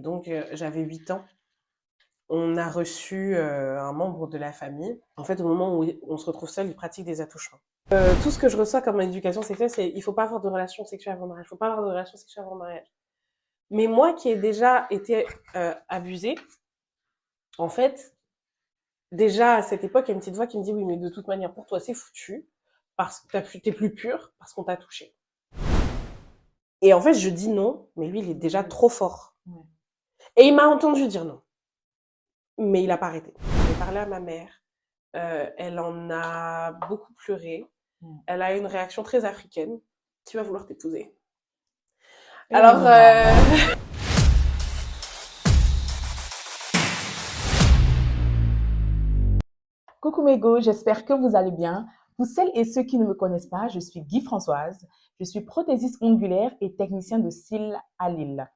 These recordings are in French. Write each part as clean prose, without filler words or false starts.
Donc, j'avais 8 ans. On a reçu un membre de la famille. En fait, au moment où on se retrouve seul, il pratique des attouchements. Tout ce que je reçois comme éducation sexuelle, c'est il faut pas avoir de relations sexuelles avant le mariage. Il faut pas avoir de relations sexuelles avant le mariage. Mais moi qui ai déjà été abusée, en fait, déjà à cette époque, il y a une petite voix qui me dit oui, mais de toute manière, pour toi, c'est foutu parce que t'es plus pure parce qu'on t'a touché. Et en fait, je dis non, mais lui, il est déjà trop fort. Et il m'a entendu dire non. Mais il a pas arrêté. J'ai parlé à ma mère. Elle en a beaucoup pleuré. Elle a eu une réaction très africaine. Tu vas vouloir t'épouser. Alors, Coucou mes go, j'espère que vous allez bien. Pour celles et ceux qui ne me connaissent pas, je suis Guy Françoise. Je suis prothésiste ongulaire et technicien de cils à Lille.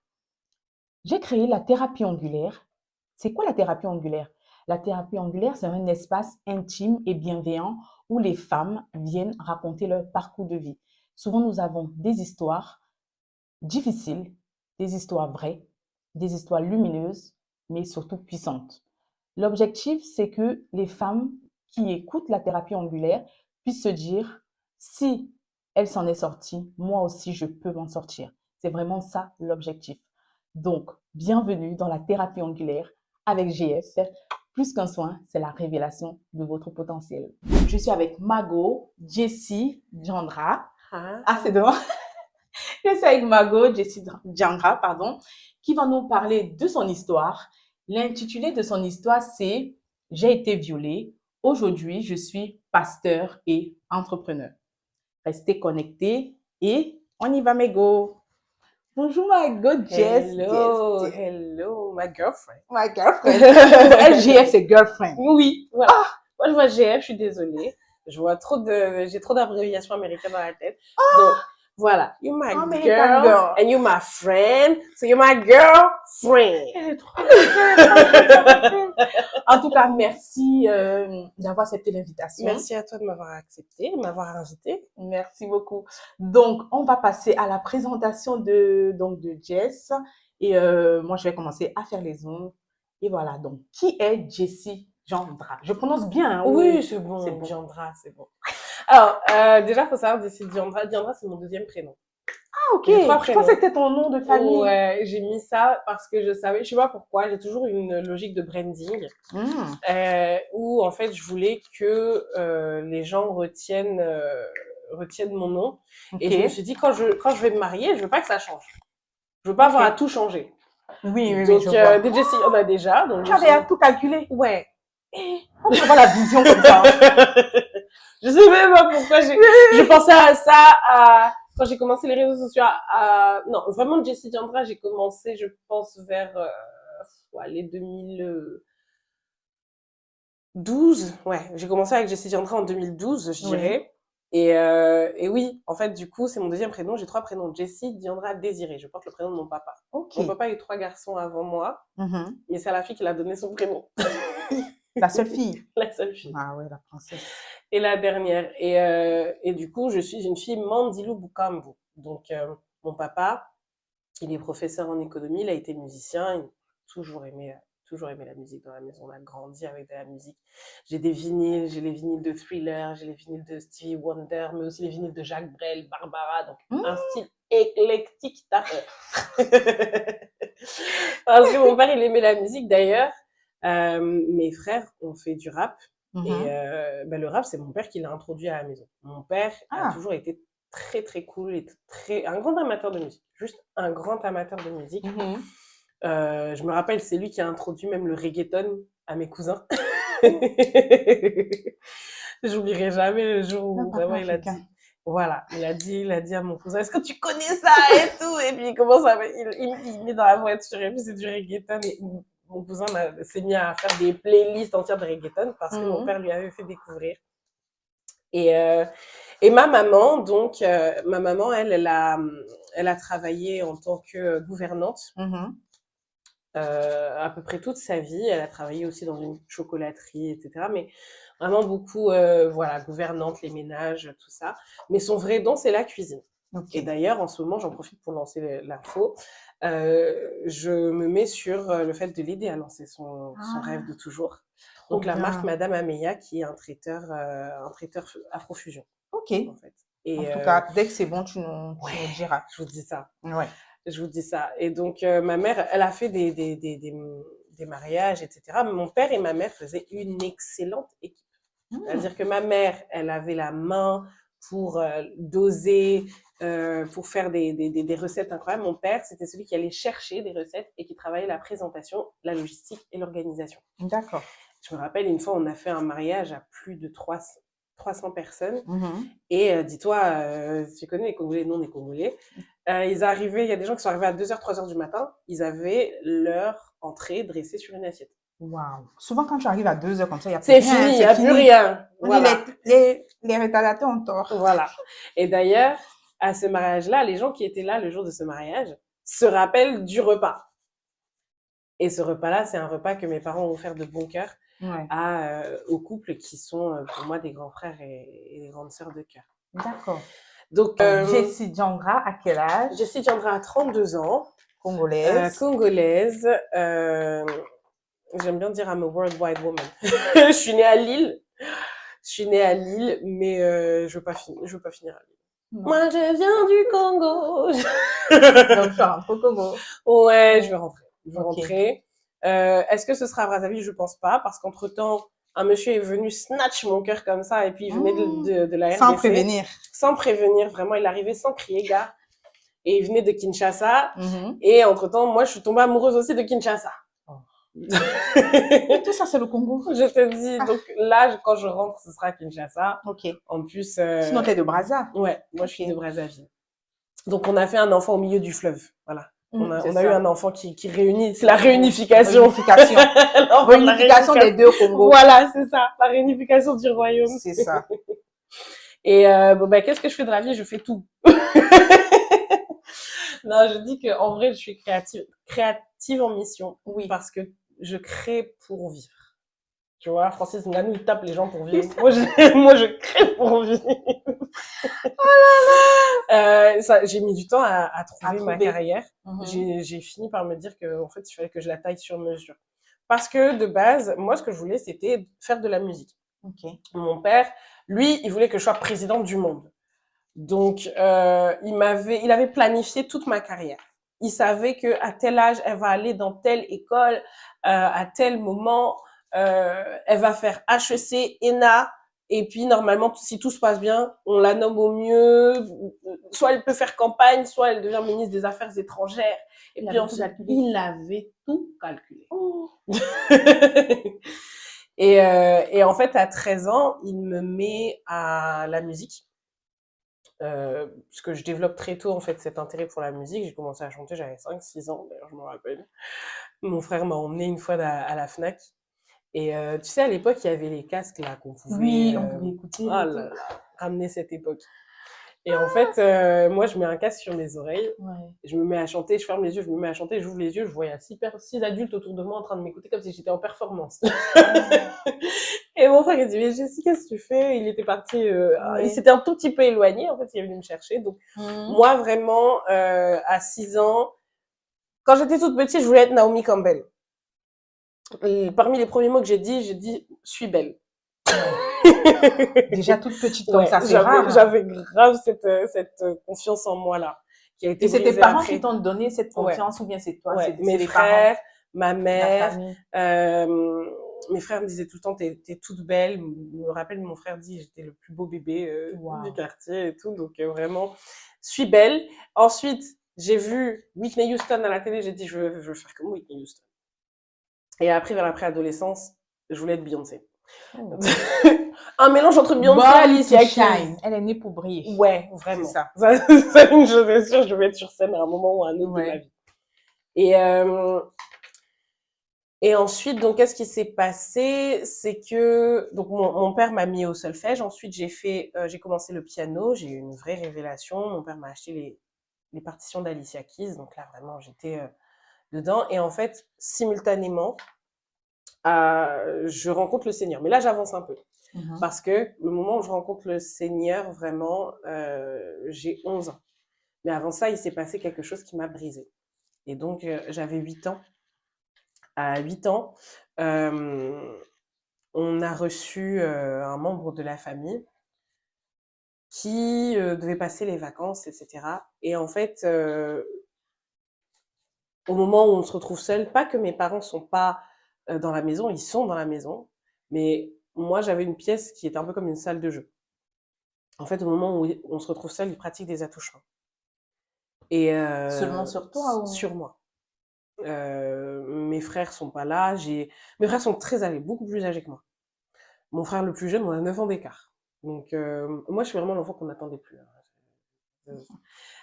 J'ai créé la thérapie ongulaire. C'est quoi la thérapie ongulaire? La thérapie ongulaire, c'est un espace intime et bienveillant où les femmes viennent raconter leur parcours de vie. Souvent, nous avons des histoires difficiles, des histoires vraies, des histoires lumineuses, mais surtout puissantes. L'objectif, c'est que les femmes qui écoutent la thérapie ongulaire puissent se dire, si elle s'en est sortie, moi aussi, je peux m'en sortir. C'est vraiment ça l'objectif. Donc, bienvenue dans la thérapie ongulaire avec GF. Plus qu'un soin, c'est la révélation de votre potentiel. Je suis avec Mago, Jessie, Diandra. Ah, c'est devant. Je suis avec Mago, Jessie Diandra, pardon, qui va nous parler de son histoire. L'intitulé de son histoire, c'est « J'ai été violée. Aujourd'hui, je suis pasteur et entrepreneur ». Restez connectés et on y va, mes go. Bonjour, my go, Jess. hello, hello, my girlfriend. My girlfriend. LGF, c'est girlfriend. Oui, voilà. Moi, je vois GF, je suis désolée. J'ai trop d'abréviations américaines dans la tête. Donc, voilà. You're my American girl, and you're my friend, so you're my girlfriend. Elle est trop En tout cas, merci d'avoir accepté l'invitation. Merci à toi de m'avoir accepté, de m'avoir invité. Merci beaucoup. Donc, on va passer à la présentation de Jess. Et moi, je vais commencer à faire les ongles. Et voilà, donc, qui est Jessie Diandra? Je prononce bien, hein? Oui, c'est bon, c'est bon. Diandra, c'est bon. Alors, déjà, faut savoir, Jessie Diandra. Diandra, c'est mon deuxième prénom. Ah, ok. J'ai 3 Je prénoms. pensais que c'était ton nom de famille. Ouais, j'ai mis ça parce que je savais, je sais pas pourquoi, j'ai toujours une logique de branding où en fait je voulais que les gens retiennent mon nom. Et je me suis dit quand je vais me marier, je veux pas que ça change. Je veux pas avoir à tout changer. Oui, Donc je vois. des Jessie, on a déjà. Donc Tu avais tout calculé. Ouais. On peut avoir la vision comme ça. Je sais même pas pourquoi je pensais à ça quand j'ai commencé les réseaux sociaux non, vraiment Jessie Diandra, j'ai commencé je pense vers les 2012. Ouais, j'ai commencé avec Jessie Diandra en 2012, je dirais. Et oui, en fait, du coup, c'est mon deuxième prénom. J'ai 3 prénoms. Jessie Diandra Désirée. Je porte le prénom de mon papa. Ok. Mon papa a eu 3 garçons avant moi, mais c'est à la fille qui a donné son prénom. La seule fille. La seule fille. Ah ouais, la princesse. Et la dernière. Et du coup, je suis une fille Mandilou Bukambu. Donc, mon papa, il est professeur en économie, il a été musicien, il a toujours aimé la musique dans la maison. On a grandi avec de la musique. J'ai des vinyles, j'ai les vinyles de Thriller, j'ai les vinyles de Stevie Wonder, mais aussi les vinyles de Jacques Brel, Barbara. Donc, un style éclectique d'affaires. Parce que mon père, il aimait la musique d'ailleurs. Mes frères ont fait du rap. Et le rap, c'est mon père qui l'a introduit à la maison. Mon père a toujours été très très cool et un grand amateur de musique. Juste un grand amateur de musique. Je me rappelle, c'est lui qui a introduit même le reggaeton à mes cousins. J'oublierai jamais le jour où vraiment il a dit. Voilà, il a dit à mon cousin, est-ce que tu connais ça et tout? Et puis il commence il met dans la voiture et puis c'est du reggaeton. Et mon cousin s'est mis à faire des playlists entières de reggaeton parce que mon père lui avait fait découvrir. Et ma maman, donc, elle a travaillé en tant que gouvernante à peu près toute sa vie. Elle a travaillé aussi dans une chocolaterie, etc. Mais vraiment beaucoup, gouvernante, les ménages, tout ça. Mais son vrai don, c'est la cuisine. Ok. Et d'ailleurs, en ce moment, j'en profite pour lancer l'info. Je me mets sur le fait de l'aider à lancer son rêve Ah, de toujours. trop Donc, la marque bien. Madame Ameya, qui est un traiteur Afrofusion, Ok. en fait. En Et tout cas, dès que c'est bon, ouais, tu nous diras. je vous dis ça. Ouais. Je vous dis ça. Et donc, ma mère, elle a fait des mariages, etc. Mais mon père et ma mère faisaient une excellente équipe. Hmm. C'est-à-dire que ma mère, elle avait la main pour doser, pour faire des recettes incroyables. Mon père, c'était celui qui allait chercher des recettes et qui travaillait la présentation, la logistique et l'organisation. D'accord. Je me rappelle, une fois, on a fait un mariage à plus de 300 personnes. Mhm. Et dis-toi, tu connais les Congolais, non les Congolais. Ils arrivaient, il y a des gens qui sont arrivés à 2h, 3h du matin, ils avaient leur entrée dressée sur une assiette. Waouh. Souvent, quand tu arrives à 2 heures comme ça, il n'y a plus C'est rien, fini, il n'y c'est a plus fini. rien. On dit Voilà. les retardataires ont tort. Voilà. Et d'ailleurs, à ce mariage-là, les gens qui étaient là le jour de ce mariage se rappellent du repas. Et ce repas-là, c'est un repas que mes parents ont offert de bon cœur Ouais. aux couples qui sont pour moi des grands frères et des grandes sœurs de cœur. D'accord. Donc, Jessie Djangra, à quel âge? Jessie tiendra à 32 ans, Congolaise. congolaise. J'aime bien dire I'm a worldwide woman. Je suis née à Lille. Je suis née à Lille, mais je veux pas finir à Lille. Non. Moi, je viens du Congo. Donc, tu rentres au Congo. Ouais, je vais rentrer. Je vais Ok. rentrer. Est-ce que ce sera à Brazzaville? Je pense pas, parce qu'entre-temps, un monsieur est venu snatch mon cœur comme ça, et puis il venait de la Sans RDC. prévenir. Sans prévenir, vraiment, il arrivait sans crier, gars. Et il venait de Kinshasa. Mhm. Et entre-temps, moi, je suis tombée amoureuse aussi de Kinshasa. Oh. Je Et tout ça, c'est le Congo. te dis, donc là, quand je rentre, ce sera Kinshasa. Ok. En plus, Sinon, t'es de Brazza. ouais, moi, je suis Ok. de Brazzaville. Donc, on a fait un enfant au milieu du fleuve. Voilà. C'est On a eu ça. un enfant qui réunit. C'est la réunification. Réunification. L'enfant de la Réunification des deux Congos. Voilà, c'est ça. La réunification du royaume. C'est ça. Et bon, ben, qu'est-ce que je fais de la vie? Je fais tout. Non, je dis que en vrai, je suis créative en mission. Oui. Parce que je crée pour vivre. Tu vois, Francis Ngannou, il tape les gens pour vivre. Moi, je crée pour vivre. J'ai mis du temps à trouver ma carrière. Mhm. J'ai fini par me dire que, en fait, il fallait que je la taille sur mesure. Parce que, de base, moi, ce que je voulais, c'était faire de la musique. Ok. Mon père, lui, il voulait que je sois présidente du monde. Donc, il avait planifié toute ma carrière. Il savait que à tel âge, elle va aller dans telle école, à tel moment, elle va faire HEC, ENA, et puis normalement, si tout se passe bien, on la nomme au mieux. Soit elle peut faire campagne, soit elle devient ministre des Affaires étrangères. Et puis ensuite, il avait tout calculé. Oh. Et en fait, à 13 ans, il me met à la musique. Parce que je développe très tôt en fait cet intérêt pour la musique. J'ai commencé à chanter, j'avais 5-6 ans, d'ailleurs je me rappelle. Mon frère m'a emmené une fois à la Fnac. Et tu sais, à l'époque, il y avait les casques là qu'on pouvait, Oui, on pouvait écouter. oh là là, ramener cette époque. Et en fait, moi, je mets un casque sur mes oreilles, Ouais. je me mets à chanter, je ferme les yeux, je me mets à chanter, j'ouvre les yeux, je voyais 6 adultes autour de moi en train de m'écouter comme si j'étais en performance. Et mon frère, il dit, mais Jessie, qu'est-ce que tu fais? Il était parti, il s'était un tout petit peu éloigné, en fait, il est venu me chercher. Donc, moi, vraiment, à 6 ans, quand j'étais toute petite, je voulais être Naomi Campbell. Et parmi les premiers mots que j'ai dit, suis belle. Déjà toute petite comme Ouais, ça, c'est rare. j'avais grave cette confiance en moi là, qui a été Et c'est tes brisée parents après. qui t'ont donné cette confiance ou bien c'est toi, Ouais, c'est mes les frères, parents, ma la mère, famille. mes frères me disaient tout le temps, t'es toute belle. Je me rappelle, mon frère dit, j'étais le plus beau bébé Wow. du quartier et tout. Donc vraiment, suis belle. Ensuite, j'ai vu Whitney Houston à la télé, j'ai dit, je veux faire comme Whitney Houston. Et après, vers la préadolescence, je voulais être Beyoncé. Oh. Un mélange entre Beyoncé et Alicia Keys. Elle est née pour briller. Ouais, vraiment. C'est ça. C'est une chose est sûre, je vais être sur scène à un moment ou à un autre de ma vie. Et ensuite, donc, qu'est-ce qui s'est passé? C'est que donc mon père m'a mis au solfège. Ensuite, j'ai commencé le piano. J'ai eu une vraie révélation. Mon père m'a acheté les partitions d'Alicia Keys. Donc là, vraiment, j'étais dedans. Et en fait, simultanément, je rencontre le Seigneur. Mais là, j'avance un peu. Parce que le moment où je rencontre le Seigneur, vraiment, j'ai 11 ans. Mais avant ça, il s'est passé quelque chose qui m'a brisée. Et donc, j'avais 8 ans. À 8 ans, on a reçu un membre de la famille qui devait passer les vacances, etc. Et en fait, au moment où on se retrouve seul, pas que mes parents sont pas dans la maison, ils sont dans la maison, mais moi j'avais une pièce qui était un peu comme une salle de jeu. En fait, au moment où on se retrouve seul, ils pratiquent des attouchements. Et Seulement sur toi ou... sur moi. Mes frères sont pas là. Mes frères sont très âgés, beaucoup plus âgés que moi. Mon frère le plus jeune, on a 9 ans d'écart. Donc moi, je suis vraiment l'enfant qu'on n'attendait plus, hein.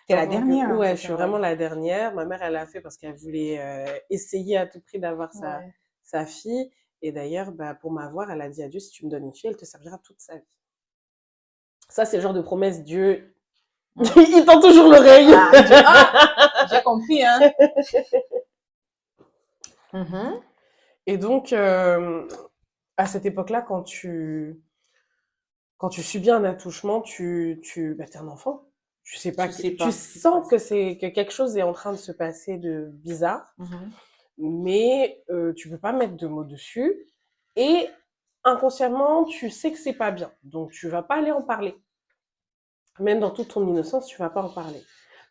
T'es la L'enfant que... dernière, Ouais, c'est je suis ça, vraiment ouais. la dernière. Ma mère, elle l'a fait parce qu'elle voulait essayer à tout prix d'avoir Ouais. sa fille. Et d'ailleurs, bah, pour m'avoir, elle a dit à Dieu, si tu me donnes une fille, elle te servira toute sa vie. Ça, c'est le genre de promesse, Dieu, Mm. il tend toujours l'oreille. J'ai compris, hein. Mhm. Et donc, à cette époque-là, quand tu subis un attouchement, bah, t'es un enfant. Tu sais pas, Tu sais tu pas ce qui se sens passe. que quelque chose est en train de se passer de bizarre, Mhm. mais tu peux pas mettre de mots dessus. Et inconsciemment, tu sais que c'est pas bien. Donc, tu vas pas aller en parler. Même dans toute ton innocence, tu vas pas en parler.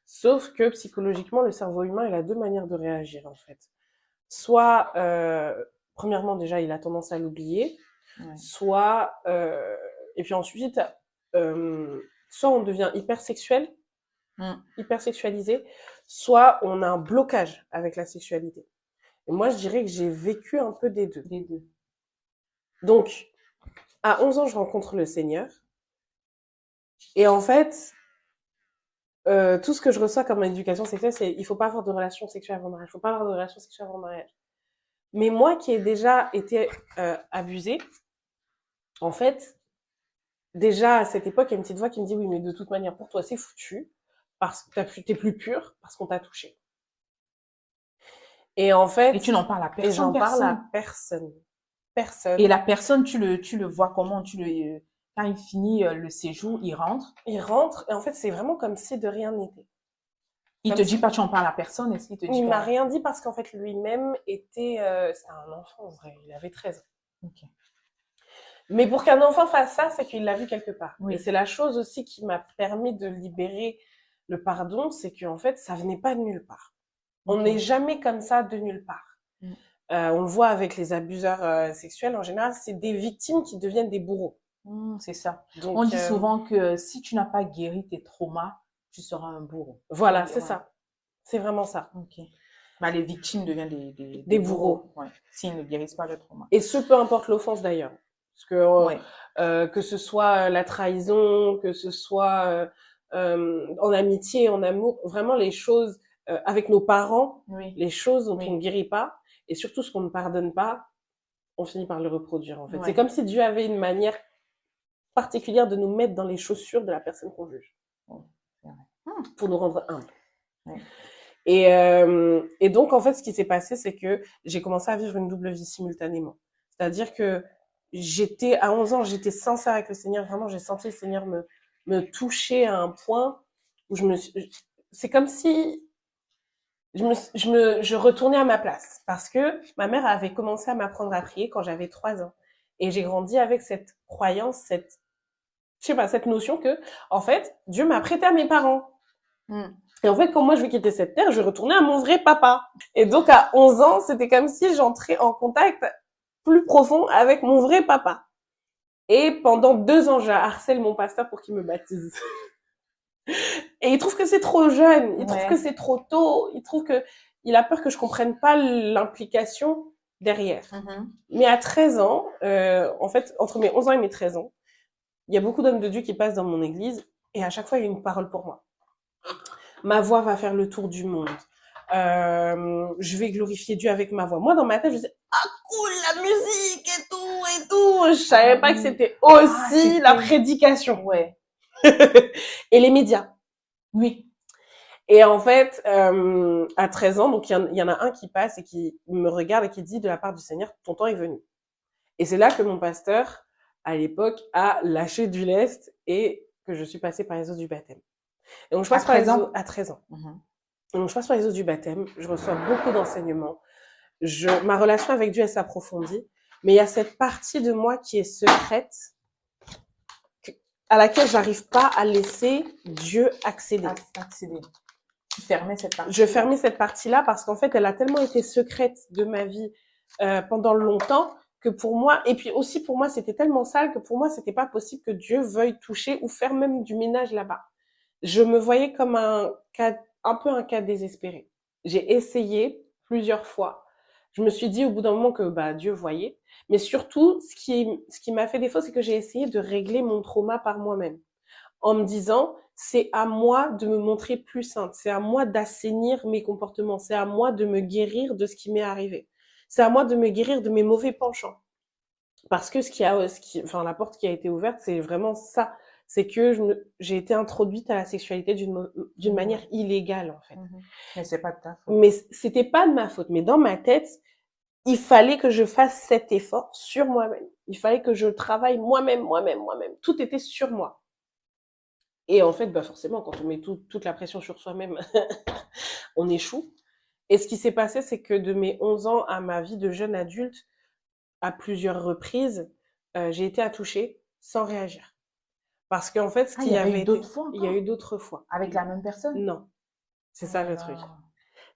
Sauf que psychologiquement, le cerveau humain, il a deux manières de réagir, en fait. Soit, premièrement, déjà, il a tendance à l'oublier. Ouais. Soit, et puis ensuite, soit on devient hypersexuel, Mm. hypersexualisé, soit on a un blocage avec la sexualité. Et moi, je dirais que j'ai vécu un peu des deux. Les deux. Donc, à 11 ans, je rencontre le Seigneur. Et en fait, tout ce que je reçois comme éducation sexuelle, c'est il faut pas avoir de relations sexuelles avant le mariage. Il faut pas avoir de relations sexuelles avant le mariage. Mais moi qui ai déjà été abusée, en fait, déjà à cette époque, il y a une petite voix qui me dit oui, mais de toute manière, pour toi, c'est foutu parce que t'es plus pur parce qu'on t'a touché. Et en Et tu fait, n'en parles à et personne, j'en parle à personne. personne, Et personne. la personne, tu le vois comment? Quand il finit le séjour, il rentre. Il rentre et en fait, c'est vraiment comme si de rien n'était. Il te Comme dit si pas, tu en parles à personne. Est-ce qu'il te dit il m'a pas? rien dit parce qu'en fait, lui-même était, c'était un enfant en vrai, il avait 13 ans. Ok. Mais pour qu'un enfant fasse ça, c'est qu'il l'a vu quelque part. Et Oui. c'est la chose aussi qui m'a permis de libérer le pardon, c'est qu'en fait, ça venait pas de nulle part. On Ok. n'est jamais comme ça de nulle part. Mm. On le voit avec les abuseurs sexuels, en général, c'est des victimes qui deviennent des bourreaux. C'est ça. On Donc, dit souvent que si tu n'as pas guéri tes traumas, tu seras un bourreau. voilà, c'est Ouais. ça. C'est vraiment ça. Ok. Bah, les victimes deviennent Des des bourreaux. bourreaux. Ouais. S'ils ne guérissent pas le trauma. Et ce, peu importe l'offense d'ailleurs. Parce Ouais. que ce soit la trahison, que ce soit en amitié, en amour, vraiment les choses avec nos parents, Oui. les choses dont on ne Oui. guérit pas, et surtout ce qu'on ne pardonne pas, on finit par le reproduire en fait. C'est Ouais. comme si Dieu avait une manière particulière de nous mettre dans les chaussures de la personne qu'on juge, Ouais. C'est vrai. pour nous rendre humbles. Ouais. Et donc, en fait, ce qui s'est passé, c'est que j'ai commencé à vivre une double vie simultanément. C'est-à-dire que à 11 ans, j'étais sincère avec le Seigneur. Vraiment, j'ai senti le Seigneur me toucher à un point où c'est comme si je retournais à ma place. Parce que ma mère avait commencé à m'apprendre à prier quand j'avais 3 ans. Et j'ai grandi avec cette croyance, je sais pas, cette notion que, en fait, Dieu m'a prêté à mes parents. Mm. Et en fait, quand moi je vais quitter cette terre, je retournais à mon vrai papa. Et donc à 11 ans, c'était comme si j'entrais en contact plus profond avec mon vrai papa. Et pendant 2 ans, je harcèle mon pasteur pour qu'il me baptise. Et il trouve que c'est trop jeune, il trouve que Ouais. c'est trop tôt, il a peur que je comprenne pas l'implication derrière. Mhm. Mais à 13 ans, en fait, entre mes 11 ans et mes 13 ans, il y a beaucoup d'hommes de Dieu qui passent dans mon église et à chaque fois, il y a une parole pour moi. Ma voix va faire le tour du monde. Je vais glorifier Dieu avec ma voix. Moi, dans ma tête, je disais, ah cool, la musique et tout et tout. Je savais pas que Oui. c'était aussi la C'était... prédication. Ouais. Et les médias. Oui. Et en fait, à 13 ans, donc il y en a un qui passe et qui me regarde et qui dit de la part du Seigneur, ton temps est venu. Et c'est là que mon pasteur, à l'époque, a lâché du lest et que je suis passée par les eaux du baptême. Et donc, je À passe par les 13 ans? eaux à 13 ans. Mhm. Et donc, je passe par les eaux du baptême. Je reçois beaucoup d'enseignements. Ma relation avec Dieu, elle s'approfondit. Mais il y a cette partie de moi qui est secrète, à laquelle j'arrive pas à laisser Dieu accéder. Accéder. Tu fermais cette partie. Je fermais cette partie-là parce qu'en fait, elle a tellement été secrète de ma vie pendant longtemps que pour moi, et puis aussi pour moi, c'était tellement sale que pour moi, c'était pas possible que Dieu veuille toucher ou faire même du ménage là-bas. Je me voyais comme un peu un cas désespéré. J'ai essayé plusieurs fois. Je me suis dit au bout d'un moment que bah Dieu voyait, mais surtout ce qui m'a fait défaut, c'est que j'ai essayé de régler mon trauma par moi-même en me disant c'est à moi de me montrer plus sainte, c'est à moi d'assainir mes comportements, c'est à moi de me guérir de ce qui m'est arrivé, c'est à moi de me guérir de mes mauvais penchants. Parce que enfin la porte qui a été ouverte, c'est vraiment ça, c'est que j'ai été introduite à la sexualité d'une manière illégale en fait. Mais c'est pas de ta faute. Mais c'était pas de ma faute, mais dans ma tête, il fallait que je fasse cet effort sur moi-même. Il fallait que je travaille moi-même. Tout était sur moi. Et en fait, bah forcément, quand on met toute la pression sur soi-même, on échoue. Et ce qui s'est passé, c'est que de mes 11 ans à ma vie de jeune adulte, à plusieurs reprises, j'ai été attouchée sans réagir. Parce qu'en fait, ce Ah, il y qui avait avait eu été... d'autres fois Il y a encore? eu d'autres fois. Avec la même personne? Non, c'est Oh ça là le truc. là.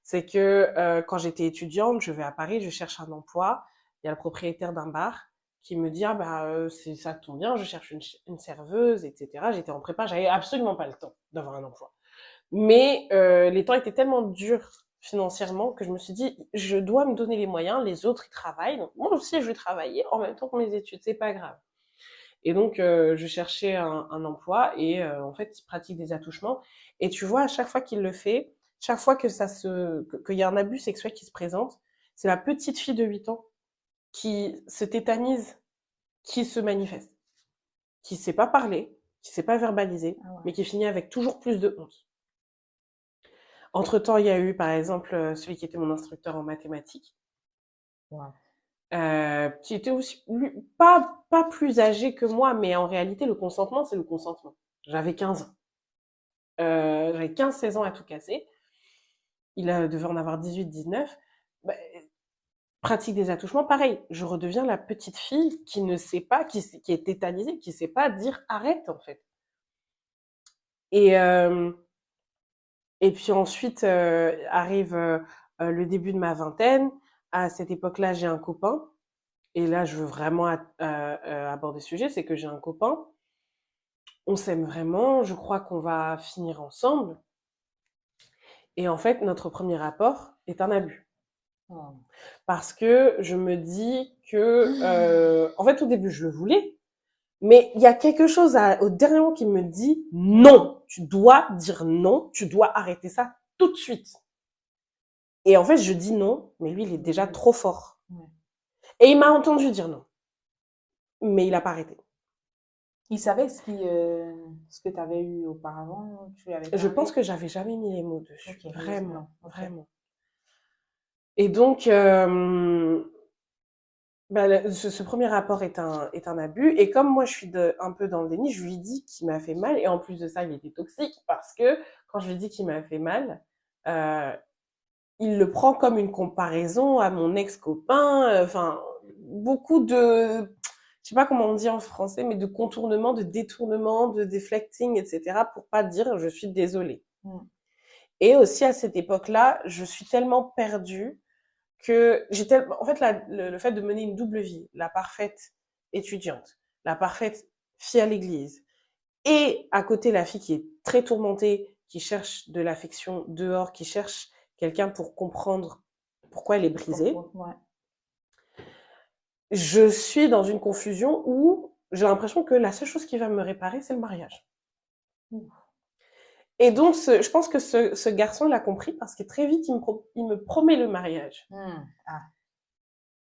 C'est que quand j'étais étudiante, je vais à Paris, je cherche un emploi. Il y a le propriétaire d'un bar qui me dit ah bah ça tombe bien, je cherche une serveuse, etc. J'étais en prépa, j'avais absolument pas le temps d'avoir un emploi. Mais les temps étaient tellement durs financièrement que je me suis dit je dois me donner les moyens. Les autres ils travaillent, donc moi aussi je vais travailler en même temps que mes études, c'est pas grave. Et donc je cherchais un emploi et en fait il pratique des attouchements. Et tu vois à chaque fois qu'il le fait, chaque fois que qu'il y a un abus sexuel qui se présente, c'est la petite fille de 8 ans qui se tétanise, qui se manifeste, qui sait pas parler, qui sait pas verbaliser, Ah ouais. mais qui finit avec toujours plus de honte. Entre-temps, il y a eu, par exemple, celui qui était mon instructeur en mathématiques, Wow. qui était aussi pas plus âgé que moi, mais en réalité, le consentement, c'est le consentement. J'avais 15 ans. J'avais 15-16 ans à tout casser. Devait en avoir 18-19. Bah, pratique des attouchements, pareil. Je redeviens la petite fille qui ne sait pas, qui est tétanisée, qui sait pas dire arrête, en fait. Et, euh, et puis ensuite arrive le début de ma vingtaine. À cette époque-là, j'ai un copain. Et là, je veux vraiment aborder ce sujet, c'est que j'ai un copain. On s'aime vraiment. Je crois qu'on va finir ensemble. Et en fait, notre premier rapport est un abus. Oh. Parce que je me dis que, en fait, au début, je le voulais, mais il y a quelque chose au dernier moment qui me dit non, tu dois dire non, tu dois arrêter ça tout de suite. Et en fait, je dis non, mais lui, il est déjà trop fort. Ouais. Et il m'a entendu dire non, mais il a pas arrêté. Il savait ce que tu avais eu auparavant, tu lui avais Je parlé? pense que j'avais jamais mis les mots dessus. Ok, Vraiment, non, ok. vraiment. Et donc, bah, ce premier rapport est un abus. Et comme moi, je suis un peu dans le déni, je lui dis qu'il m'a fait mal. Et en plus de ça, il était toxique parce que quand je lui dis qu'il m'a fait mal, euh, il le prend comme une comparaison à mon ex-copain. Enfin, beaucoup de, je sais pas comment on dit en français, mais de contournement, de détournement, de deflecting, etc. pour pas dire je suis désolée. Et aussi à cette époque-là, je suis tellement perdue que en fait, le fait de mener une double vie, la parfaite étudiante, la parfaite fille à l'église, et à côté la fille qui est très tourmentée, qui cherche de l'affection dehors, qui cherche quelqu'un pour comprendre pourquoi elle est brisée, Ouais. je suis dans une confusion où j'ai l'impression que la seule chose qui va me réparer, c'est le mariage. Et donc, je pense que ce garçon l'a compris parce que très vite, il me promet le mariage. Ah.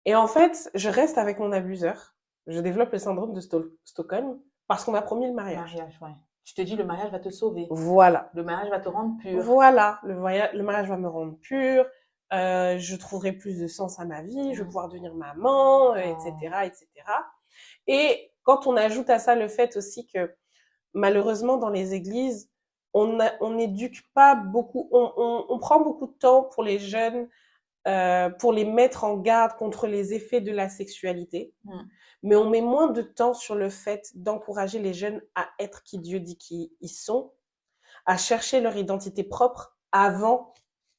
Et en fait, je reste avec mon abuseur. Je développe le syndrome de Stockholm parce qu'on m'a promis le mariage. Mariage, ouais. Je te dis, le mariage va te sauver. Voilà. Le mariage va te rendre pure. Voilà. Le mariage va me rendre pure. Je trouverai plus de sens à ma vie. Je vais pouvoir devenir maman, etc., etc. Et quand on ajoute à ça le fait aussi que malheureusement dans les églises, on n'éduque pas beaucoup, on prend beaucoup de temps pour les jeunes, pour les mettre en garde contre les effets de la sexualité, mais on met moins de temps sur le fait d'encourager les jeunes à être qui Dieu dit qu'ils sont, à chercher leur identité propre avant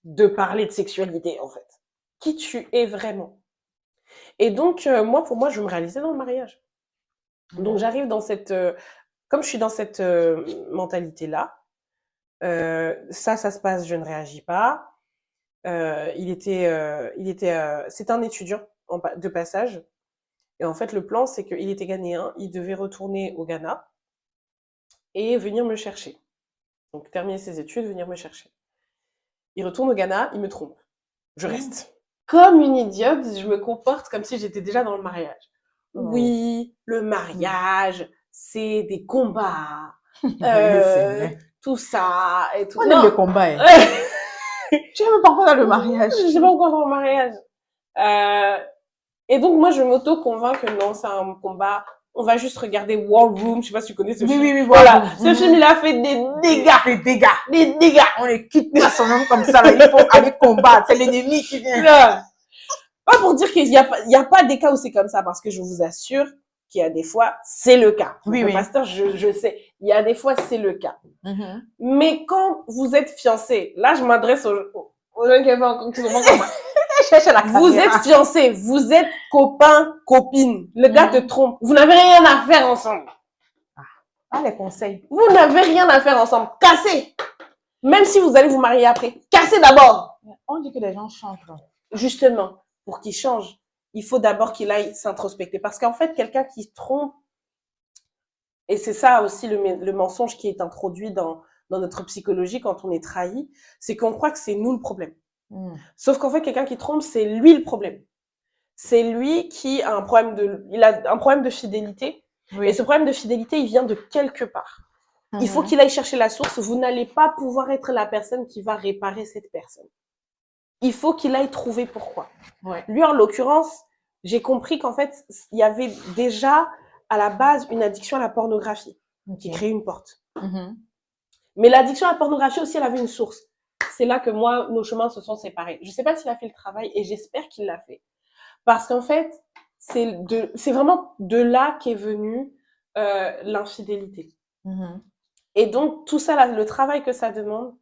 de parler de sexualité, en fait. Qui tu es vraiment. Et donc, moi, pour moi, je me réalisais dans le mariage. Donc, j'arrive dans cette... comme je suis dans cette mentalité-là, ça se passe, je ne réagis pas. C'est un étudiant de passage. Et en fait, le plan, c'est qu'il était ghanéen. Il devait retourner au Ghana et venir me chercher. Donc, terminer ses études, venir me chercher. Il retourne au Ghana, il me trompe. Je reste. Comme une idiote, je me comporte comme si j'étais déjà dans le mariage. Oui, le mariage, c'est des combats. Tout ça et tout. On aime le combat. Je n'ai même pas encore dans le mariage. Je n'ai pas encore dans le mariage. Et donc, moi, je m'auto-convainc que non, c'est un combat. On va juste regarder War Room. Je sais pas si tu connais ce film. Oui, voilà. Ce film, il a fait des dégâts. Des dégâts. Des dégâts. On ne quitte pas son nom comme ça, là. Il faut aller combattre. C'est l'ennemi qui vient. Pas pour dire qu'il y a pas des cas où c'est comme ça, parce que je vous assure qu'il y a des fois, c'est le cas. Oui, le pasteur, je sais. Il y a des fois, c'est le cas. Mais quand vous êtes fiancé, là, je m'adresse aux gens qui sont comme moi. Vous êtes fiancés, vous êtes copains, copines. Le gars te trompe. Vous n'avez rien à faire ensemble. Ah, les conseils. Vous n'avez rien à faire ensemble. Cassez. Même si vous allez vous marier après. Cassez d'abord. On dit que les gens changent. Justement, pour qu'ils changent, il faut d'abord qu'il aille s'introspecter. Parce qu'en fait, quelqu'un qui trompe, et c'est ça aussi le mensonge qui est introduit dans notre psychologie quand on est trahi, c'est qu'on croit que c'est nous le problème. Sauf qu'en fait, quelqu'un qui trompe, c'est lui le problème. C'est lui qui a un problème de fidélité. Oui. Et ce problème de fidélité, il vient de quelque part. Il faut qu'il aille chercher la source. Vous n'allez pas pouvoir être la personne qui va réparer cette personne. Il faut qu'il aille trouver pourquoi. Ouais. Lui, en l'occurrence, j'ai compris qu'en fait, il y avait déjà à la base une addiction à la pornographie qui crée une porte. Mais l'addiction à la pornographie aussi, elle avait une source. C'est là que moi, nos chemins se sont séparés. Je ne sais pas s'il a fait le travail et j'espère qu'il l'a fait. Parce qu'en fait, c'est vraiment de là qu'est venue l'infidélité. Et donc, tout ça, le travail que ça demande,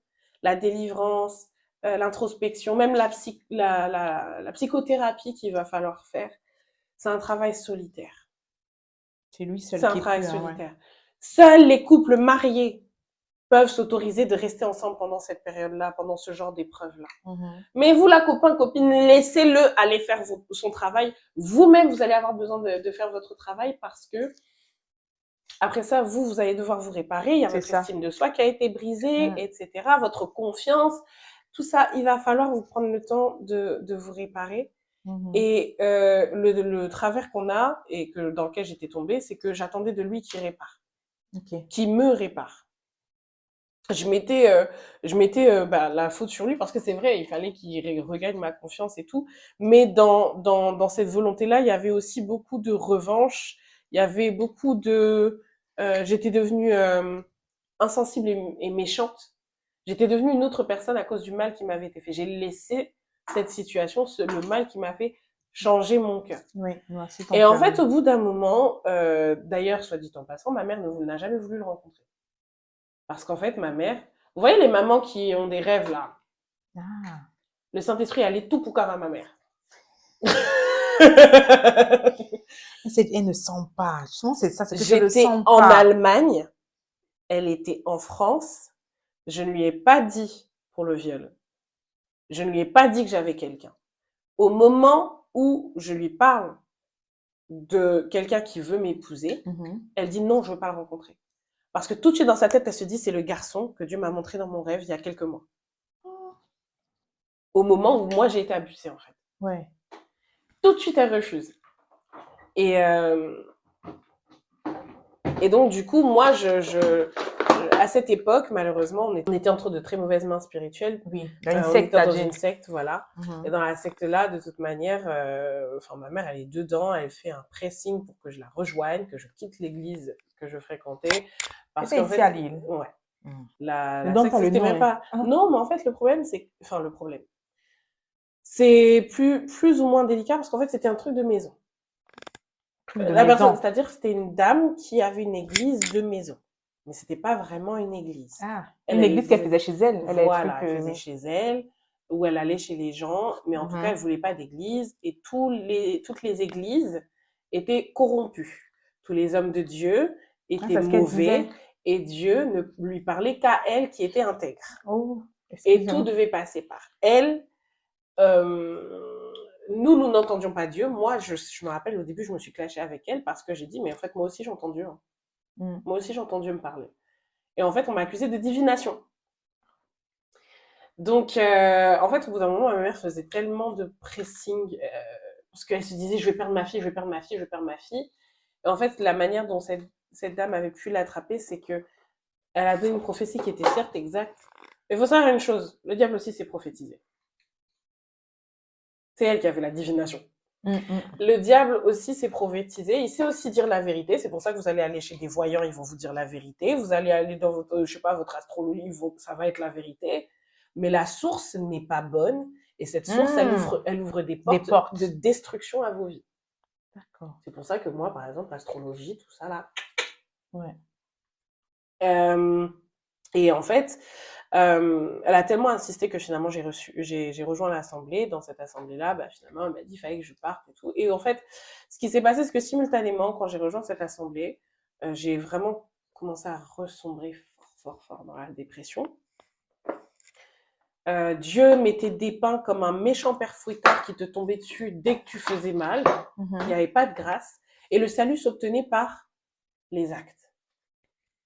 la délivrance, l'introspection, même la psychothérapie qu'il va falloir faire, c'est un travail solitaire. C'est lui seul. C'est un travail solitaire. Ouais. Seuls les couples mariés peuvent s'autoriser de rester ensemble pendant cette période-là, pendant ce genre d'épreuve-là. Mais vous, la copine, laissez-le aller faire son travail. Vous-même, vous allez avoir besoin de faire votre travail parce que après ça, vous allez devoir vous réparer. Il y a votre estime de soi qui a été brisée, etc. Votre confiance. Tout ça, il va falloir vous prendre le temps de vous réparer. Et le travers qu'on a, et dans lequel j'étais tombée, c'est que j'attendais de lui qu'il répare. Qu'il me répare. Je mettais la faute sur lui parce que c'est vrai, il fallait qu'il regagne ma confiance et tout. Mais dans cette volonté-là, il y avait aussi beaucoup de revanche. Il y avait beaucoup de... j'étais devenue insensible et méchante. J'étais devenue une autre personne à cause du mal qui m'avait été fait. J'ai laissé cette situation, le mal qui m'a fait changer mon cœur. Oui, et en fait, au bout d'un moment, d'ailleurs, soit dit en passant, ma mère n'a jamais voulu le rencontrer. Parce qu'en fait, ma mère... Vous voyez les mamans qui ont des rêves, là? Le Saint-Esprit allait tout pour à ma mère. Elle ne sent pas. C'est ça, c'est que je le sens pas. En Allemagne, elle était en France. Je ne lui ai pas dit pour le viol. Je ne lui ai pas dit que j'avais quelqu'un. Au moment où je lui parle de quelqu'un qui veut m'épouser, elle dit non, je ne veux pas le rencontrer. Parce que tout de suite dans sa tête, elle se dit, c'est le garçon que Dieu m'a montré dans mon rêve il y a quelques mois. Au moment où moi, j'ai été abusée, en fait. Ouais. Tout de suite, elle refuse. Et donc, du coup, moi, à cette époque, malheureusement, on était entre de très mauvaises mains spirituelles. Oui, on était dans une secte, voilà. Et dans la secte-là, de toute manière, ma mère, elle est dedans, elle fait un pressing pour que je la rejoigne, que je quitte l'église que je fréquentais. Parce qu'en fait, à Lille. Ouais. Ne La donne secte, pas le c'était nom, même hein. pas... Non, mais en fait, le problème, c'est... Enfin, le problème. C'est plus ou moins délicat parce qu'en fait, c'était un truc de maison. Truc de La personne, maison. c'est-à-dire c'était une dame qui avait une église de maison. Mais c'était pas vraiment une église. Ah, Elle, une elle église qu'elle faisait, faisait chez elle. Elle a des voilà, trucs. elle faisait chez elle, ou elle allait chez les gens, mais en tout cas, elle voulait pas d'église, et toutes les églises étaient corrompues. Tous les hommes de Dieu Ah, étaient c'est ce qu'elle disait. mauvais, et Dieu ne lui parlait qu'à elle qui était intègre. Oh, Et tout excusez-moi. devait passer par elle. Nous n'entendions pas Dieu. Moi, je me rappelle au début, je me suis clashée avec elle parce que j'ai dit, mais en fait, moi aussi, j'entends Dieu, hein. Mm. Moi aussi, j'entends Dieu me parler. Et en fait, on m'a accusée de divination. Donc, en fait, au bout d'un moment, ma mère faisait tellement de pressing parce qu'elle se disait, je vais perdre ma fille, je vais perdre ma fille, je vais perdre ma fille. Et en fait, la manière dont cette dame avait pu l'attraper, c'est que elle a donné une prophétie qui était certes exacte. Mais il faut savoir une chose, le diable aussi s'est prophétisé. C'est elle qui avait la divination. Le diable aussi s'est prophétisé, il sait aussi dire la vérité, c'est pour ça que vous allez aller chez des voyants, ils vont vous dire la vérité, vous allez aller dans votre, je sais pas, votre astrologie, ça va être la vérité, mais la source n'est pas bonne, et cette source, elle ouvre des Des portes de portes. destruction à vos vies. D'accord. C'est pour ça que moi, par exemple, l'astrologie, tout ça là. Ouais. Et en fait, elle a tellement insisté que finalement j'ai rejoint l'assemblée. Dans cette assemblée-là, bah, finalement, elle m'a dit qu'il fallait que je parte et tout. Et en fait, ce qui s'est passé, c'est que simultanément, quand j'ai rejoint cette assemblée, j'ai vraiment commencé à ressombrer fort dans la dépression. Dieu m'était dépeint comme un méchant père fouettard qui te tombait dessus dès que tu faisais mal. Il n'y avait pas de grâce. Et le salut s'obtenait par les actes.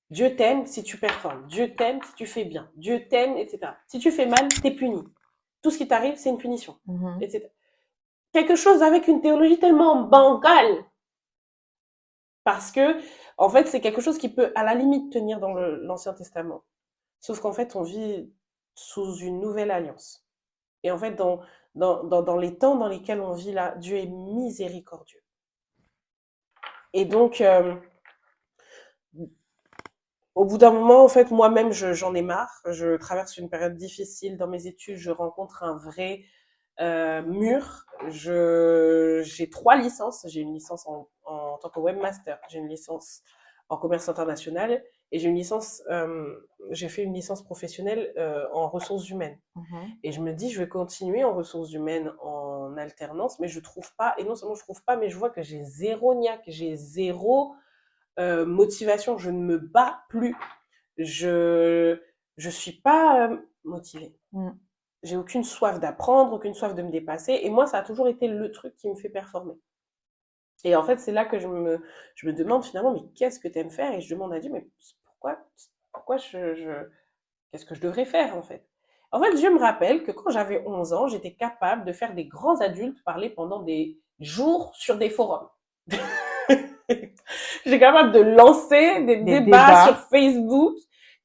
Dieu t'aime si tu performes. Dieu t'aime si tu fais bien. Dieu t'aime, etc. Si tu fais mal, t'es puni. Tout ce qui t'arrive, c'est une punition, etc. Quelque chose avec une théologie tellement bancale. Parce que, en fait, c'est quelque chose qui peut, à la limite, tenir dans l'Ancien Testament. Sauf qu'en fait, on vit sous une nouvelle alliance. Et en fait, dans les temps dans lesquels on vit là, Dieu est miséricordieux. Et donc, au bout d'un moment, en fait, moi-même, j'en ai marre. Je traverse une période difficile dans mes études. Je rencontre un vrai mur. J'ai 3 licences. J'ai une licence en tant que webmaster. J'ai une licence en commerce international et j'ai fait une licence professionnelle en ressources humaines. Et je me dis, je vais continuer en ressources humaines en alternance, mais je trouve pas. Et non seulement je trouve pas, mais je vois que j'ai zéro niaque, j'ai zéro motivation. Je ne me bats plus. Je suis pas motivée. J'ai aucune soif d'apprendre, aucune soif de me dépasser. Et moi, ça a toujours été le truc qui me fait performer. Et en fait, c'est là que je me demande finalement, mais qu'est-ce que tu aimes faire? Et je demande à Dieu, mais pourquoi qu'est-ce que je devrais faire en fait? En fait, Dieu me rappelle que quand j'avais 11 ans, j'étais capable de faire des grands adultes parler pendant des jours sur des forums. J'étais capable de lancer des débats sur Facebook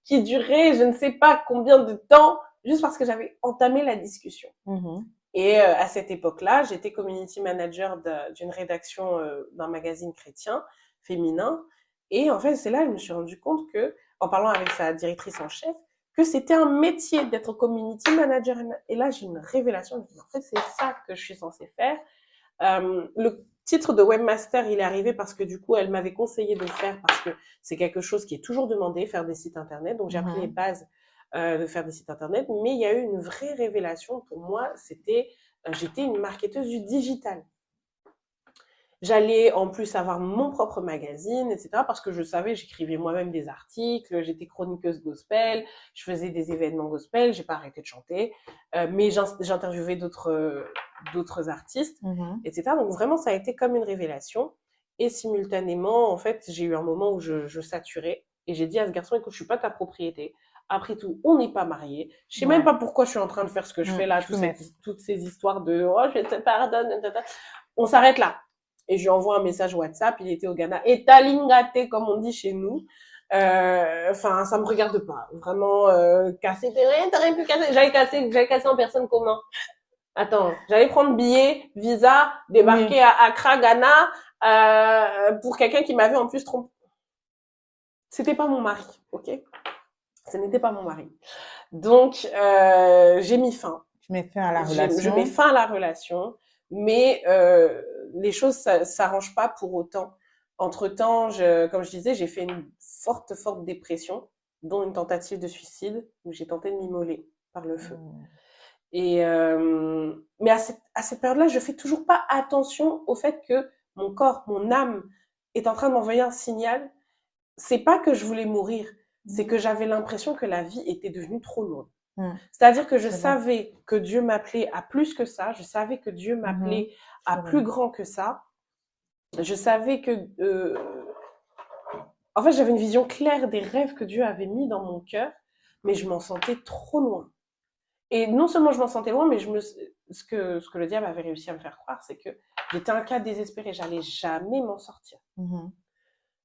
qui duraient je ne sais pas combien de temps, juste parce que j'avais entamé la discussion. Et à cette époque-là, j'étais community manager d'une rédaction d'un magazine chrétien féminin. Et en fait, c'est là que je me suis rendu compte que, en parlant avec sa directrice en chef, que c'était un métier d'être community manager. Et là, j'ai une révélation. Je me dis, en fait, c'est ça que je suis censée faire. Le titre de webmaster, il est arrivé parce que du coup, elle m'avait conseillé de le faire parce que c'est quelque chose qui est toujours demandé, faire des sites internet. Donc, j'ai appris les bases de faire des sites internet. Mais il y a eu une vraie révélation pour moi. J'étais une marketeuse du digital. J'allais en plus avoir mon propre magazine, etc. Parce que je savais, j'écrivais moi-même des articles, j'étais chroniqueuse gospel, je faisais des événements gospel, j'ai pas arrêté de chanter, mais j'interviewais d'autres artistes, etc. Donc vraiment, ça a été comme une révélation. Et simultanément, en fait, j'ai eu un moment où je saturais et j'ai dit à ce garçon, écoute, je suis pas ta propriété. Après tout, on n'est pas mariés. Je sais même pas pourquoi je suis en train de faire ce que je fais là, toutes ces histoires de oh, je te pardonne, etc. On s'arrête là. Et je lui envoie un message WhatsApp, il était au Ghana. Et talingate, comme on dit chez nous. Enfin, ça me regarde pas. Vraiment, casser, t'aurais pu casser. J'allais casser en personne comment? Attends, j'allais prendre billet, visa, débarquer à Accra, Ghana, pour quelqu'un qui m'avait en plus trompé. C'était pas mon mari, ok? Ce n'était pas mon mari. Donc, j'ai mis fin. Tu mets fin à la Je mets relation. fin à la relation, mais les choses s'arrangent pas pour autant. Entre-temps, comme je disais, j'ai fait une forte, forte dépression, dont une tentative de suicide, où j'ai tenté de m'immoler par le feu. Hmm. Et mais à cette période-là, je fais toujours pas attention au fait que mon corps, mon âme est en train de m'envoyer un signal. C'est pas que je voulais mourir, c'est que j'avais l'impression que la vie était devenue trop lourde. Hmm. C'est-à-dire que je C'est vrai. savais que Dieu m'appelait à plus que ça, je savais que Dieu Mhm. m'appelait à C'est vrai. plus grand que ça. Je savais que, en fait, j'avais une vision claire des rêves que Dieu avait mis dans mon cœur, mais je m'en sentais trop loin. Et non seulement je m'en sentais loin, mais ce que le diable avait réussi à me faire croire, c'est que j'étais un cas désespéré, j'allais jamais m'en sortir. Mhm.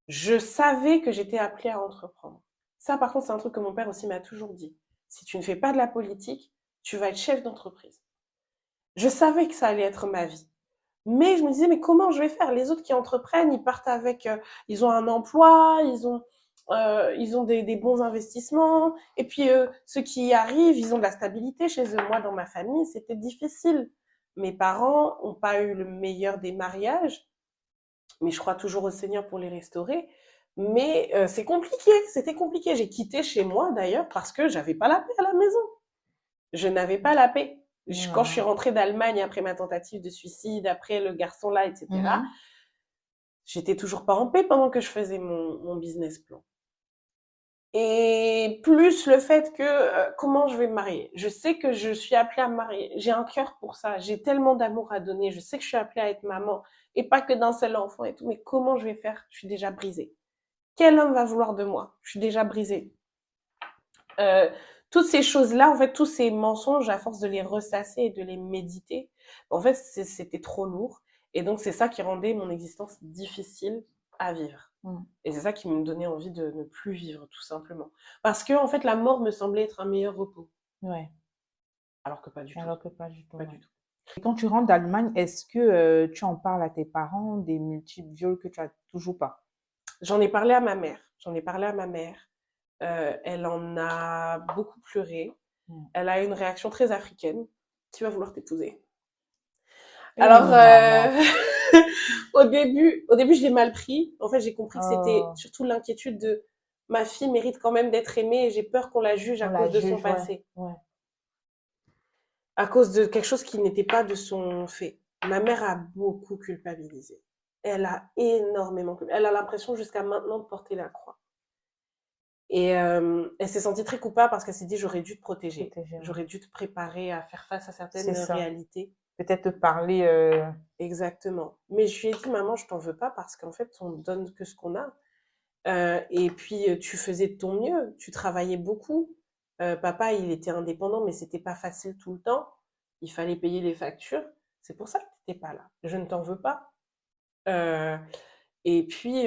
Je savais que j'étais appelée à entreprendre. Ça, par contre, c'est un truc que mon père aussi m'a toujours dit. Si tu ne fais pas de la politique, tu vas être chef d'entreprise. Je savais que ça allait être ma vie. Mais je me disais, mais comment je vais faire? Les autres qui entreprennent, ils partent avec, ils ont un emploi, ils ont des bons investissements. Et puis, ceux qui y arrivent, ils ont de la stabilité chez eux. Moi, dans ma famille, c'était difficile. Mes parents n'ont pas eu le meilleur des mariages, mais je crois toujours au Seigneur pour les restaurer. Mais c'est compliqué, c'était compliqué. J'ai quitté chez moi d'ailleurs parce que j'avais pas la paix à la maison. Je n'avais pas la paix. Quand je suis Voilà. rentrée d'Allemagne après ma tentative de suicide, après le garçon là, etc., Mhm. j'étais toujours pas en paix pendant que je faisais mon business plan. Et plus le fait que comment je vais me marier. Je sais que je suis appelée à me marier. J'ai un cœur pour ça. J'ai tellement d'amour à donner. Je sais que je suis appelée à être maman et pas que d'un seul enfant et tout. Mais comment je vais faire? Je suis déjà brisée. Quel homme va vouloir de moi? Je suis déjà brisée. Euh, toutes ces choses-là, en fait, tous ces mensonges, à force de les ressasser et de les méditer, en fait, c'était trop lourd. Et donc, c'est ça qui rendait mon existence difficile à vivre. Mhm. Et c'est ça qui me donnait envie de ne plus vivre, tout simplement. Parce que, en fait, la mort me semblait être un meilleur repos. Ouais. Alors que pas du tout. Alors que pas du tout, Pas ouais. du tout. Et quand tu rentres d'Allemagne, est-ce que tu en parles à tes parents des multiples viols que tu as toujours pas? J'en ai parlé à ma mère. J'en ai parlé à ma mère. Elle en a beaucoup pleuré. Mm. Elle a eu une réaction très africaine. Tu vas vouloir t'épouser. Alors, Maman. au début, je l'ai mal pris. En fait, j'ai compris que c'était Oh, surtout l'inquiétude de ma fille mérite quand même d'être aimée et j'ai peur qu'on la juge à on la cause de son juge, ouais, passé, ouais. à cause de quelque chose qui n'était pas de son fait. Ma mère a beaucoup culpabilisé. Elle a énormément culpabilisé. Elle a l'impression jusqu'à maintenant de porter la croix. Et elle s'est sentie très coupable parce qu'elle s'est dit j'aurais dû te protéger, Protéger, ouais. j'aurais dû te préparer à faire face à C'est certaines ça. réalités. Peut-être te parler. Exactement. Mais je lui ai dit maman, je t'en veux pas parce qu'en fait on ne donne que ce qu'on a. Et puis tu faisais de ton mieux, tu travaillais beaucoup. Papa, il était indépendant, mais c'était pas facile tout le temps. Il fallait payer les factures. C'est pour ça que tu n'étais pas là. Je ne t'en veux pas. Euh, et puis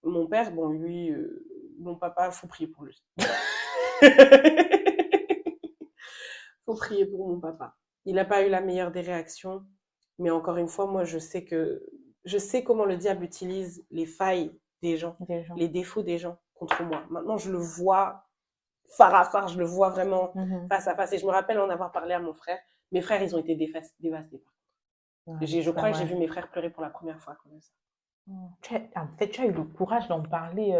mon père, bon lui, mon papa, faut prier pour lui. Faut prier pour mon papa. Il n'a pas eu la meilleure des réactions, mais encore une fois, moi je sais comment le diable utilise les failles des gens, Des gens. les défauts des gens contre moi. Maintenant, je le vois phare à phare, je le vois vraiment Mhm. face à face. Et je me rappelle en avoir parlé à mon frère. Mes frères, ils ont été dévastés. Ouais, Je c'est crois que j'ai vrai. vu mes frères pleurer pour la première fois comme ça. En fait, tu as eu le courage d'en parler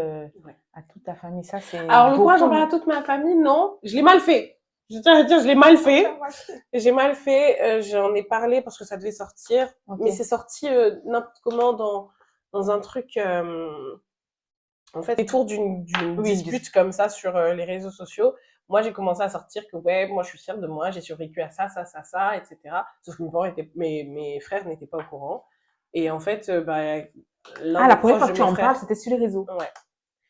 Ouais. à toute ta famille. Ça, c'est Alors le courage, j'en beaucoup. parle à toute ma famille, non, je l'ai mal fait. Je tiens à dire, je l'ai mal fait. J'ai mal fait, j'en ai parlé parce que ça devait sortir, mais Ok. c'est sorti n'importe comment dans un truc, en fait, autour d'une Oui, dispute comme ça sur les réseaux sociaux. Moi, j'ai commencé à sortir que ouais, moi, je suis fière de moi, j'ai survécu à ça, etc. Sauf que mes frères n'étaient pas au courant. Et en fait, bah, l'un Ah, la des première proches fois de que tu mes en parles, frères, c'était sur les réseaux. ouais.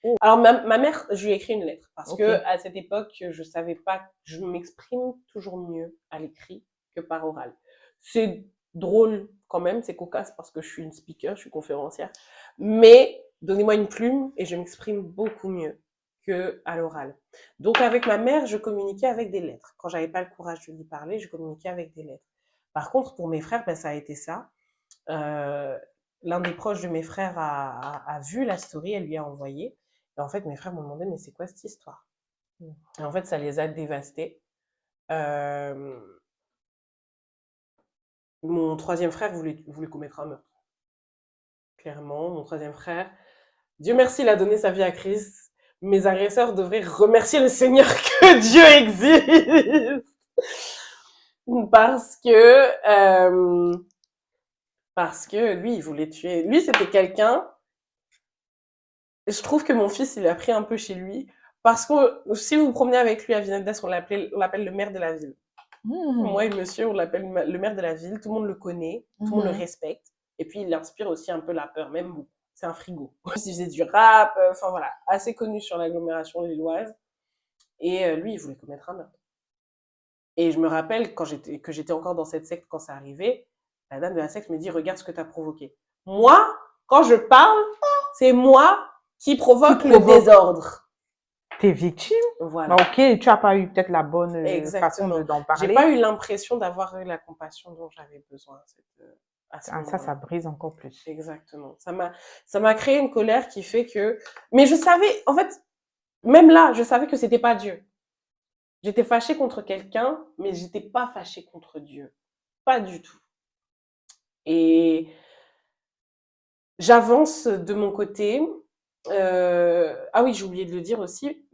Oh, Alors ma mère, je lui ai écrit une lettre parce ok. que à cette époque, je savais pas, je m'exprime toujours mieux à l'écrit que par oral. C'est drôle quand même, c'est cocasse parce que je suis une speaker, je suis conférencière, mais donnez-moi une plume et je m'exprime beaucoup mieux que à l'oral. Donc avec ma mère, je communiquais avec des lettres. Quand j'avais pas le courage de lui parler, je communiquais avec des lettres. Par contre, pour mes frères, ben, ça a été ça. Euh, L'un des proches de mes frères a vu la story, elle lui a envoyé. Et en fait, mes frères m'ont demandé, mais c'est quoi cette histoire? Et en fait, ça les a dévastés. Euh, Mon troisième frère voulait commettre un meurtre. Clairement, mon troisième frère, Dieu merci, il a donné sa vie à Christ. Mes agresseurs devraient remercier le Seigneur que Dieu existe. Parce que, parce que lui, il voulait tuer. Lui, c'était quelqu'un. Je trouve que mon fils, il a pris un peu chez lui. Parce que si vous vous promenez avec lui à Vinades, on l'appelle le maire de la ville. Moi et monsieur, on l'appelle le maire de la ville. Tout le monde le connaît, tout le monde le respecte. Et puis, il inspire aussi un peu la peur, même beaucoup. C'est un frigo. Il faisait du rap, enfin voilà, assez connu sur l'agglomération lilloise. Et lui, il voulait commettre un meurtre. Et je me rappelle que j'étais encore dans cette secte quand ça arrivait, la dame de la secte me dit regarde ce que tu as provoqué. Moi, quand je parle, c'est moi qui provoque le désordre. T'es victime. Voilà. Ok, tu n'as pas eu peut-être la bonne façon Exactement. d'en parler. J'ai pas eu l'impression d'avoir eu la compassion dont j'avais besoin à ce moment-là. Ça brise encore plus. Exactement. Ça m'a créé une colère qui fait que. Mais je savais, en fait, même là, je savais que c'était pas Dieu. J'étais fâchée contre quelqu'un, mais j'étais pas fâchée contre Dieu. Pas du tout. Et j'avance de mon côté. Ah oui, j'ai oublié de le dire aussi.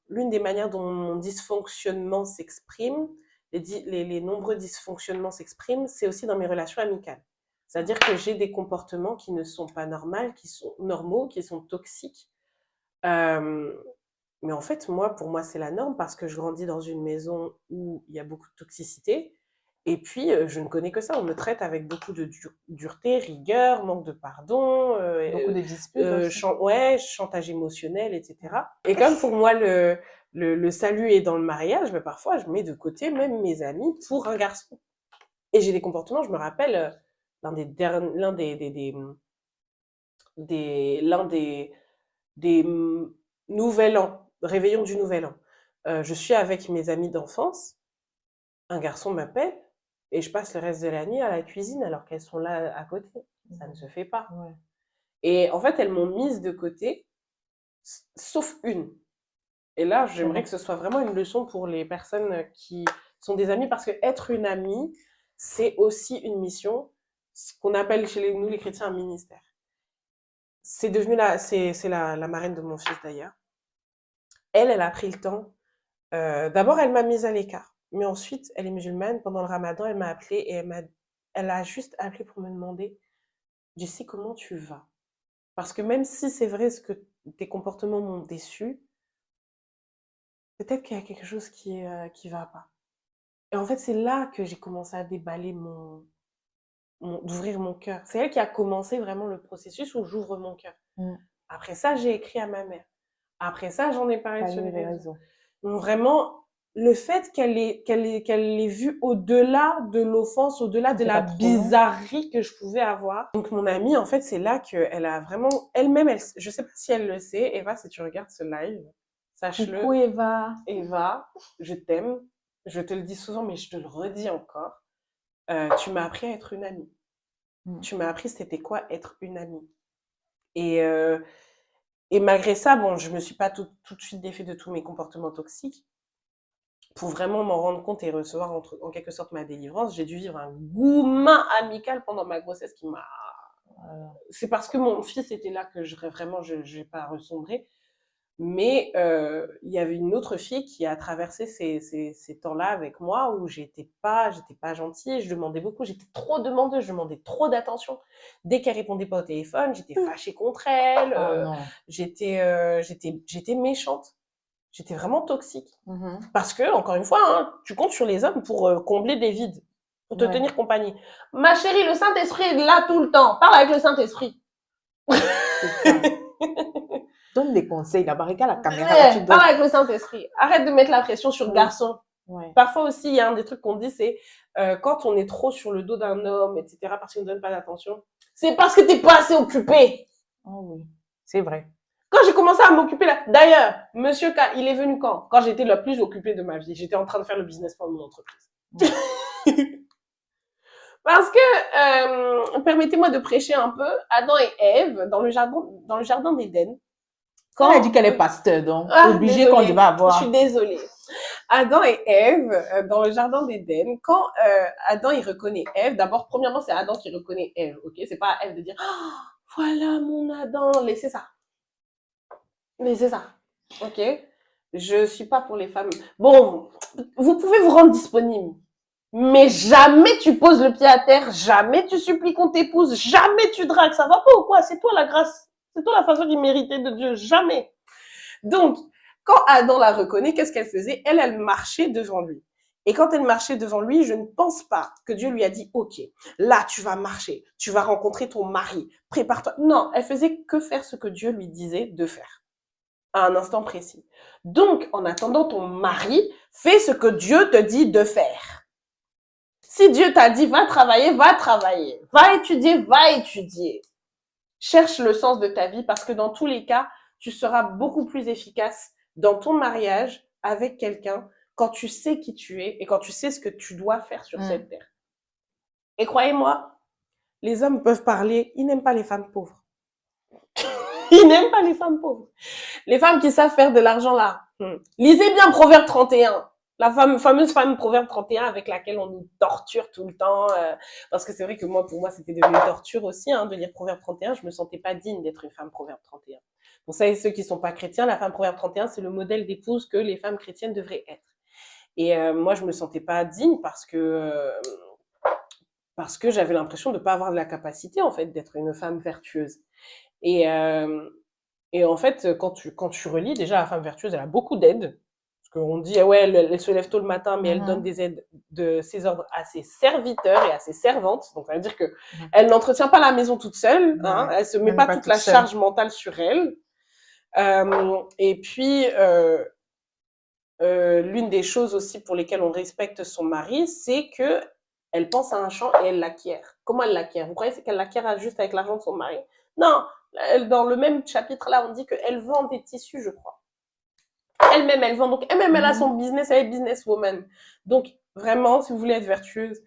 L'une des manières dont mon dysfonctionnement s'exprime, les nombreux dysfonctionnements s'expriment, c'est aussi dans mes relations amicales. C'est-à-dire que j'ai des comportements qui ne sont pas normaux, qui sont normaux, qui sont toxiques. Mais en fait, pour moi, c'est la norme parce que je grandis dans une maison où il y a beaucoup de toxicité. Et puis, je ne connais que ça. On me traite avec beaucoup de dureté, rigueur, manque de pardon, Beaucoup de disputes aussi. chantage émotionnel, etc. Et comme pour moi, le salut est dans le mariage, parfois, je mets de côté même mes amis pour un garçon. Et j'ai des comportements, je me rappelle, l'un des nouvel an, réveillon du nouvel an. Je suis avec mes amis d'enfance, un garçon m'appelle et je passe le reste de la nuit à la cuisine alors qu'elles sont là à côté. Ça ne se fait pas. Ouais. Et en fait, elles m'ont mise de côté, sauf une. Et là, j'aimerais que ce soit vraiment une leçon pour les personnes qui sont des amies, parce que être une amie, c'est aussi une mission, ce qu'on appelle chez nous les chrétiens un ministère. C'est devenu c'est la marraine de mon fils d'ailleurs. Elle a pris le temps. D'abord, elle m'a mise à l'écart. Mais ensuite, elle est musulmane. Pendant le ramadan, elle m'a appelée et elle a juste appelé pour me demander, Jessie, comment tu vas? Parce que même si c'est vrai ce que tes comportements m'ont déçu, peut-être qu'il y a quelque chose qui va pas. Et en fait, c'est là que j'ai commencé à déballer d'ouvrir mon cœur. C'est elle qui a commencé vraiment le processus où j'ouvre mon cœur. Après ça, j'ai écrit à ma mère. Après ça, j'en ai parlé sur les réseaux. Donc vraiment, le fait qu'elle ait vu au-delà de l'offense, au-delà de la bizarrerie que je pouvais avoir. Donc mon amie, en fait, c'est là qu'elle a vraiment, elle-même, je sais pas si elle le sait, Eva, si tu regardes ce live, sache-le. Coucou Eva. Eva, je t'aime. Je te le dis souvent, mais je te le redis encore. Tu m'as appris à être une amie. Tu m'as appris c'était quoi être une amie. Et malgré ça, bon, je me suis pas tout de suite défait de tous mes comportements toxiques. Pour vraiment m'en rendre compte et recevoir en quelque sorte ma délivrance, j'ai dû vivre un goumin amical pendant ma grossesse qui m'a... C'est parce que mon fils était là que je n'ai pas ressombré. Mais il y avait une autre fille qui a traversé ces temps-là avec moi où j'étais pas gentille, je demandais beaucoup, j'étais trop demandeuse, je demandais trop d'attention. Dès qu'elle répondait pas au téléphone, j'étais fâchée contre elle, j'étais méchante. J'étais vraiment toxique. Parce que, encore une fois, hein, tu comptes sur les hommes pour combler des vides, pour te tenir compagnie. Ma chérie, le Saint-Esprit est là tout le temps. Parle avec le Saint-Esprit. Donne des conseils là-bas, regarde la caméra. Parle avec le Saint-Esprit. Arrête de mettre la pression sur le garçon. Parfois aussi, il y a un des trucs qu'on dit, c'est quand on est trop sur le dos d'un homme, etc., parce qu'il ne donne pas d'attention, c'est parce que tu n'es pas assez occupé. Oh oui, c'est vrai. Quand j'ai commencé à m'occuper là, d'ailleurs, Monsieur K, il est venu quand? Quand j'étais la plus occupée de ma vie. J'étais en train de faire le business plan de mon entreprise. Parce que, permettez-moi de prêcher un peu, Adam et Ève, dans le jardin d'Éden, Elle a dit qu'elle est pasteur, donc obligée qu'on désolée, devait avoir. je suis désolée. Adam et Ève, dans le jardin d'Éden, quand Adam il reconnaît Ève, d'abord, premièrement, c'est Adam qui reconnaît Ève, ok? C'est pas à Ève de dire, oh, voilà mon Adam, laissez ça. Laissez ça, ok? Je suis pas pour les femmes. Bon, vous pouvez vous rendre disponible, mais jamais tu poses le pied à terre, jamais tu supplies qu'on t'épouse, jamais tu dragues, ça va pas ou quoi? C'est toi la grâce, c'est toi la façon d'imméritée de Dieu, jamais. Donc, quand Adam la reconnaît, qu'est-ce qu'elle faisait? Elle marchait devant lui. Et quand elle marchait devant lui, je ne pense pas que Dieu lui a dit, OK, là, tu vas marcher, tu vas rencontrer ton mari, prépare-toi. Non, elle faisait que faire ce que Dieu lui disait de faire, à un instant précis. Donc, en attendant ton mari, fais ce que Dieu te dit de faire. Si Dieu t'a dit, va travailler, va travailler. Va étudier, va étudier. Cherche le sens de ta vie parce que dans tous les cas, tu seras beaucoup plus efficace dans ton mariage avec quelqu'un quand tu sais qui tu es et quand tu sais ce que tu dois faire sur cette terre. Et croyez-moi, les hommes peuvent parler, ils n'aiment pas les femmes pauvres. Ils n'aiment pas les femmes pauvres. Les femmes qui savent faire de l'argent là. Lisez bien Proverbe 31. La fameuse femme Proverbe 31 avec laquelle on nous torture tout le temps. Parce que c'est vrai que moi, pour moi, c'était devenu une torture aussi de lire Proverbe 31. Je me sentais pas digne d'être une femme Proverbe 31. Pour ça et ceux qui sont pas chrétiens, la femme Proverbe 31, c'est le modèle d'épouse que les femmes chrétiennes devraient être. Et moi, je me sentais pas digne parce que j'avais l'impression de pas avoir la capacité en fait d'être une femme vertueuse. Et en fait, quand tu relis, déjà, la femme vertueuse, elle a beaucoup d'aides. Parce qu'on dit, ouais, elle se lève tôt le matin, mais elle donne des aides de ses ordres à ses serviteurs et à ses servantes. Donc, ça veut dire que elle n'entretient pas la maison toute seule. Elle se met pas toute la charge mentale sur elle. Et puis, l'une des choses aussi pour lesquelles on respecte son mari, c'est que elle pense à un champ et elle l'acquiert. Comment elle l'acquiert? Vous croyez qu'elle l'acquiert juste avec l'argent de son mari? Non, dans le même chapitre là, on dit qu'elle vend des tissus, je crois. Elle-même, elle vend. Donc, elle-même, elle a son business, elle est businesswoman. Donc, vraiment, si vous voulez être vertueuse,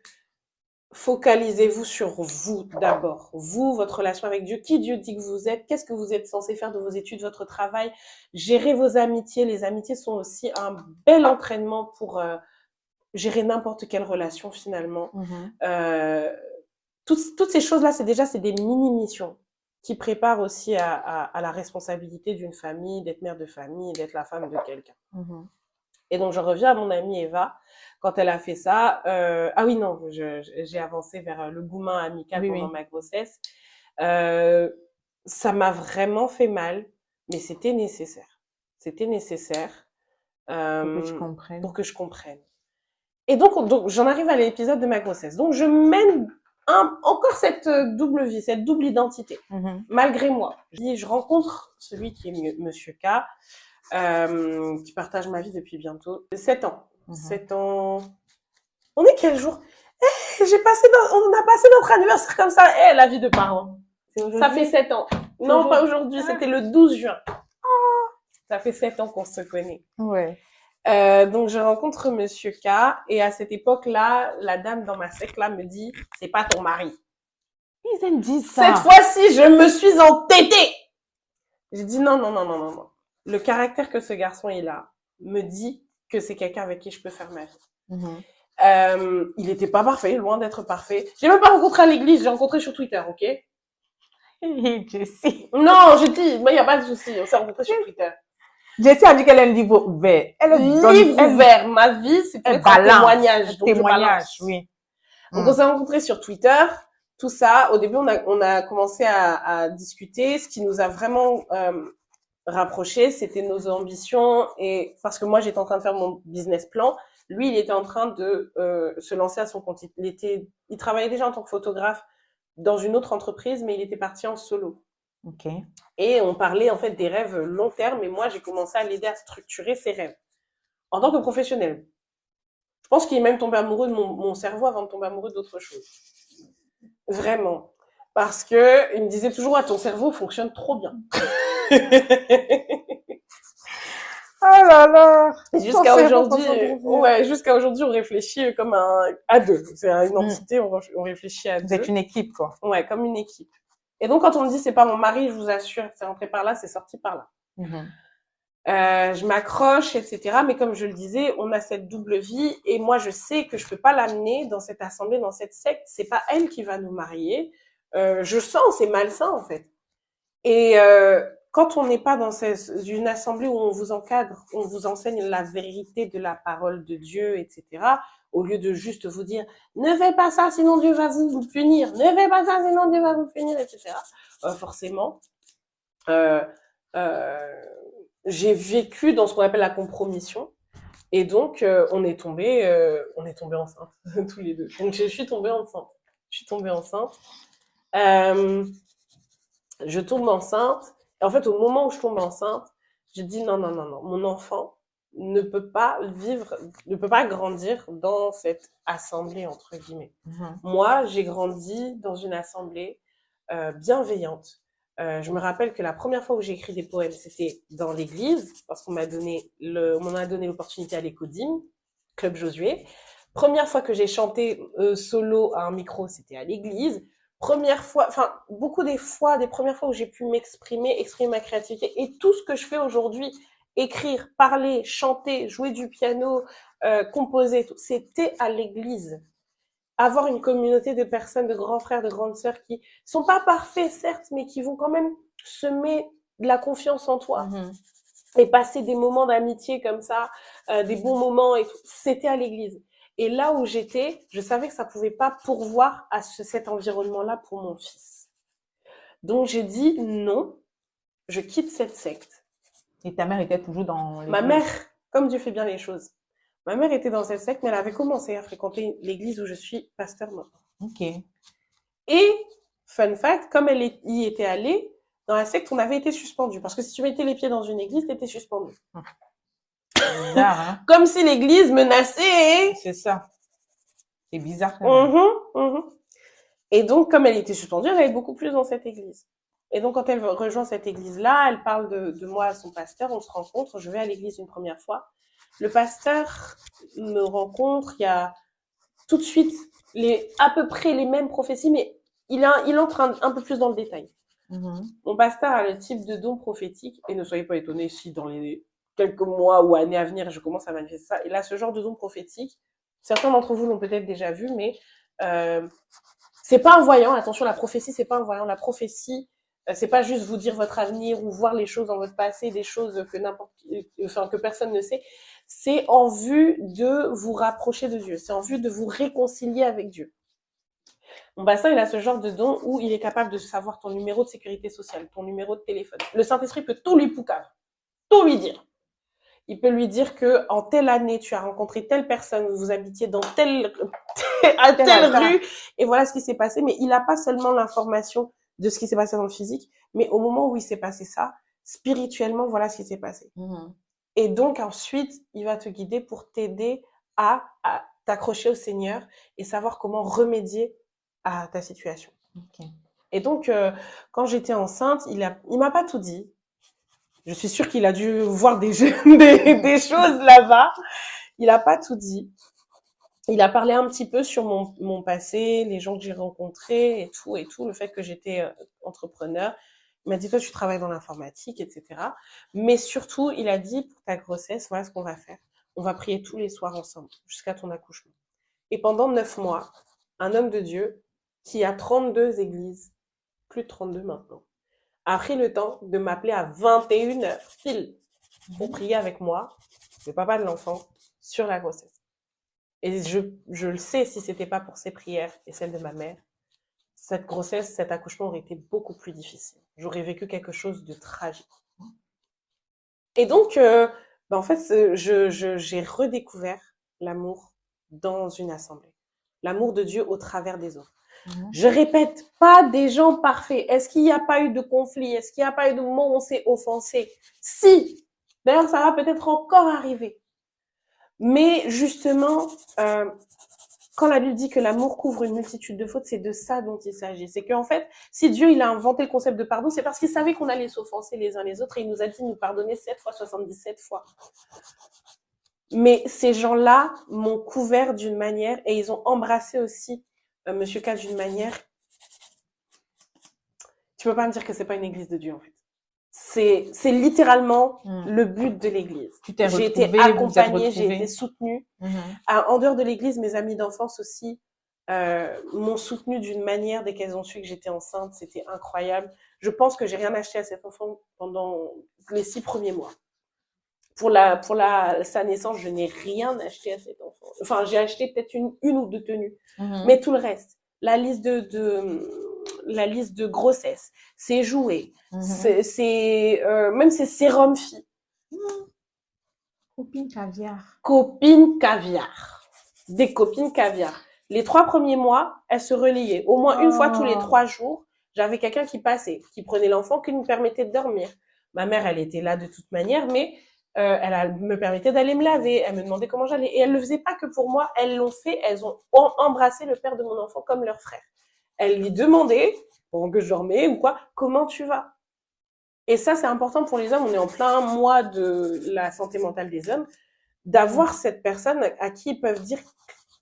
focalisez-vous sur vous d'abord. Vous, votre relation avec Dieu, qui Dieu dit que vous êtes, qu'est-ce que vous êtes censé faire de vos études, votre travail, gérer vos amitiés. Les amitiés sont aussi un bel entraînement pour gérer n'importe quelle relation finalement. Toutes ces choses-là, c'est des mini-missions qui préparent aussi à la responsabilité d'une famille, d'être mère de famille, d'être la femme de quelqu'un. Et donc, je reviens à mon amie Eva. Quand elle a fait ça, ah oui, non, j'ai avancé vers le goumin amical pendant ma grossesse. Ça m'a vraiment fait mal, mais c'était nécessaire. C'était nécessaire pour que je comprenne. Et donc j'en arrive à l'épisode de ma grossesse. Donc, je mène encore cette double vie, cette double identité, malgré moi. Je rencontre celui qui est Monsieur K, qui partage ma vie depuis bientôt 7 ans. 7 ans. On est quel jour? On a passé notre anniversaire comme ça. La vie de parents. Ça fait 7 ans. Non, pas aujourd'hui, c'était le 12 juin. Ça fait 7 ans qu'on se connaît. Ouais. Donc je rencontre Monsieur K et à cette époque-là, la dame dans ma secte là me dit c'est pas ton mari. Ils aiment dire ça. Cette fois-ci, je me suis entêtée. J'ai dit non. Le caractère que ce garçon il a me dit que c'est quelqu'un avec qui je peux faire ma vie. Il était pas parfait, loin d'être parfait. J'ai même pas rencontré à l'église, j'ai rencontré sur Twitter, ok? Jessie. Non, j'ai dit, mais y a pas de souci, on s'est rencontré sur Twitter. Jessie a dit qu'elle a un livre ouvert. Ouvert. Ma vie, c'est un témoignage. Témoignage, oui. Donc, on s'est rencontrés sur Twitter. Tout ça. Au début, on a commencé à discuter. Ce qui nous a vraiment rapprochés, c'était nos ambitions. Et parce que moi, j'étais en train de faire mon business plan. Lui, il était en train de se lancer à son compte. Il travaillait déjà en tant que photographe dans une autre entreprise, mais il était parti en solo. Okay. Et on parlait en fait des rêves long terme et moi j'ai commencé à l'aider à structurer ses rêves en tant que professionnel. Je pense qu'il est même tombé amoureux de mon cerveau avant de tomber amoureux d'autre chose. Vraiment. Parce que il me disait toujours ton cerveau fonctionne trop bien. Oh là là. Jusqu'à aujourd'hui, on réfléchit comme à deux. C'est une entité, on réfléchit à deux. Vous êtes une équipe, quoi. Ouais, comme une équipe. Et donc, quand on me dit c'est pas mon mari, je vous assure, c'est rentré par là, c'est sorti par là. Mhm. Je m'accroche, etc. Mais comme je le disais, on a cette double vie et moi je sais que je peux pas l'amener dans cette assemblée, dans cette secte. C'est pas elle qui va nous marier. Je sens, c'est malsain en fait. Et quand on n'est pas dans une assemblée où on vous encadre, on vous enseigne la vérité de la parole de Dieu, etc., au lieu de juste vous dire ne fais pas ça sinon Dieu va vous punir, ne fais pas ça sinon Dieu va vous punir, etc. Forcément, euh, euh, j'ai vécu dans ce qu'on appelle la compromission. Et donc, on est tombé enceinte tous les deux. Donc, je suis tombée enceinte. Je suis tombée enceinte. Euh, je tombe enceinte. Et en fait, au moment où je tombe enceinte, je dis non, non, non, non. Mon enfant ne peut pas vivre, ne peut pas grandir dans cette assemblée, entre guillemets. Mhm. Moi, j'ai grandi dans une assemblée bienveillante. Je me rappelle que la première fois où j'ai écrit des poèmes, c'était dans l'église, parce qu'on on m'en a donné l'opportunité à l'Écodim, Club Josué. Première fois que j'ai chanté solo à un micro, c'était à l'église. Première fois, enfin, beaucoup des fois, des premières fois où j'ai pu m'exprimer, exprimer ma créativité. Et tout ce que je fais aujourd'hui, écrire, parler, chanter, jouer du piano, composer, c'était à l'église. Avoir une communauté de personnes, de grands frères, de grandes sœurs qui sont pas parfaits, certes, mais qui vont quand même semer de la confiance en toi Mhm. et passer des moments d'amitié comme ça, des bons moments et tout, c'était à l'église. Et là où j'étais, je savais que ça pouvait pas pourvoir à cet environnement-là pour mon fils. Donc j'ai dit non, je quitte cette secte. Et ta mère était toujours dans Ma mère, l'église. comme Dieu fait bien les choses, ma mère était dans cette secte, mais elle avait commencé à fréquenter l'église où je suis pasteur maintenant. Ok. Et, fun fact, comme y était allée, dans la secte, on avait été suspendu. Parce que si tu mettais les pieds dans une église, t'étais suspendu. C'est bizarre, hein? Comme si l'église menaçait. C'est ça. C'est bizarre quand même. Mhm, mhm. Et donc, comme elle était suspendue, elle allait beaucoup plus dans cette église. Et donc, quand elle rejoint cette église-là, elle parle de moi à son pasteur, on se rencontre, je vais à l'église une première fois. Le pasteur me rencontre, il y a tout de suite à peu près les mêmes prophéties, mais il entre un peu plus dans le détail. Mhm. Mon pasteur a le type de don prophétique, et ne soyez pas étonnés si dans les quelques mois ou années à venir, je commence à manifester ça. Il a ce genre de don prophétique. Certains d'entre vous l'ont peut-être déjà vu, mais euh, c'est pas un voyant. Attention, la prophétie, c'est pas un voyant. La prophétie, c'est pas juste vous dire votre avenir ou voir les choses dans votre passé, des choses que personne ne sait. C'est en vue de vous rapprocher de Dieu. C'est en vue de vous réconcilier avec Dieu. Mon bassin, il a ce genre de don où il est capable de savoir ton numéro de sécurité sociale, ton numéro de téléphone. Le Saint-Esprit peut tout lui poucave, tout lui dire. Il peut lui dire que en telle année, tu as rencontré telle personne, vous habitiez dans à telle rue, et voilà ce qui s'est passé. Mais il n'a pas seulement l'information de ce qui s'est passé dans le physique, mais au moment où il s'est passé ça, spirituellement, voilà ce qui s'est passé. Mhm. Et donc ensuite, il va te guider pour t'aider à t'accrocher au Seigneur et savoir comment remédier à ta situation. Ok. Et donc, quand j'étais enceinte, il m'a pas tout dit. Je suis sûre qu'il a dû voir des choses là-bas. Il a pas tout dit. Il a parlé un petit peu sur mon passé, les gens que j'ai rencontrés et tout, le fait que j'étais entrepreneur. Il m'a dit, toi, tu travailles dans l'informatique, etc. Mais surtout, il a dit, pour ta grossesse, voilà ce qu'on va faire. On va prier tous les soirs ensemble, jusqu'à ton accouchement. Et pendant 9 mois, un homme de Dieu qui a 32 églises, plus de 32 maintenant, a pris le temps de m'appeler à 21h pile pour prier avec moi, le papa de l'enfant, sur la grossesse. Et je le sais, si c'était pas pour ses prières et celles de ma mère, cette grossesse, cet accouchement aurait été beaucoup plus difficile. J'aurais vécu quelque chose de tragique. Et donc, en fait, j'ai redécouvert l'amour dans une assemblée. L'amour de Dieu au travers des autres. Mhm. Je répète, pas des gens parfaits. Est-ce qu'il n'y a pas eu de conflit? Est-ce qu'il n'y a pas eu de moment où on s'est offensé? Si. D'ailleurs, ça va peut-être encore arriver. Mais justement, quand la Bible dit que l'amour couvre une multitude de fautes, c'est de ça dont il s'agit. C'est qu'en fait, si Dieu il a inventé le concept de pardon, c'est parce qu'il savait qu'on allait s'offenser les uns les autres et il nous a dit de nous pardonner 7 fois, 77 fois. Mais ces gens-là m'ont couvert d'une manière et ils ont embrassé aussi Monsieur K d'une manière. Tu peux pas me dire que c'est pas une église de Dieu en fait. C'est littéralement Mm. le but de l'église. Tu t'es J'ai été retrouvée, vous vous êtes accompagnée, j'ai été retrouvés. soutenue. Mhm. En dehors de l'église, mes amies d'enfance aussi m'ont soutenue d'une manière dès qu'elles ont su que j'étais enceinte. C'était incroyable. Je pense que j'ai rien acheté à cet enfant pendant les 6 premiers mois. Sa naissance, je n'ai rien acheté à cet enfant. Enfin, j'ai acheté peut-être une ou deux tenues. Mhm. Mais tout le reste, la liste de grossesse, ses jouets, même ses sérums filles. Copine caviar. Copines caviar. Des copines caviar. Les 3 premiers mois, elles se relayaient. Au moins une fois tous les 3 jours, j'avais quelqu'un qui passait, qui prenait l'enfant, qui nous permettait de dormir. Ma mère, elle était là de toute manière, mais elle me permettait d'aller me laver. Elle me demandait comment j'allais. Et elle le faisait pas que pour moi. Elles l'ont fait. Elles ont embrassé le père de mon enfant comme leur frère. Elle lui demandait, pendant que je dormais ou quoi, comment tu vas? Et ça, c'est important pour les hommes. On est en plein mois de la santé mentale des hommes, d'avoir cette personne à qui ils peuvent dire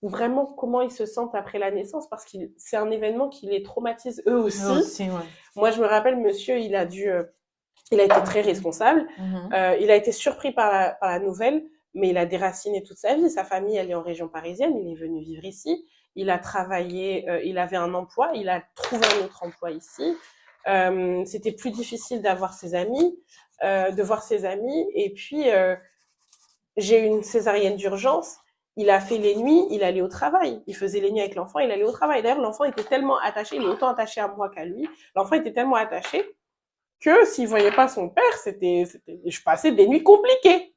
vraiment comment ils se sentent après la naissance, parce que c'est un événement qui les traumatise eux aussi. Ouais. Moi, je me rappelle, monsieur, il a été très responsable. Il a été surpris par la nouvelle, mais il a déraciné toute sa vie. Sa famille, elle est en région parisienne. Il est venu vivre ici. Il a travaillé, il avait un emploi. Il a trouvé un autre emploi ici. C'était plus difficile d'avoir ses amis, de voir ses amis. Et puis, j'ai eu une césarienne d'urgence. Il a fait les nuits, il allait au travail. Il faisait les nuits avec l'enfant, il allait au travail. D'ailleurs, l'enfant était tellement attaché, il est autant attaché à moi qu'à lui. L'enfant était tellement attaché que s'il voyait pas son père, je passais des nuits compliquées.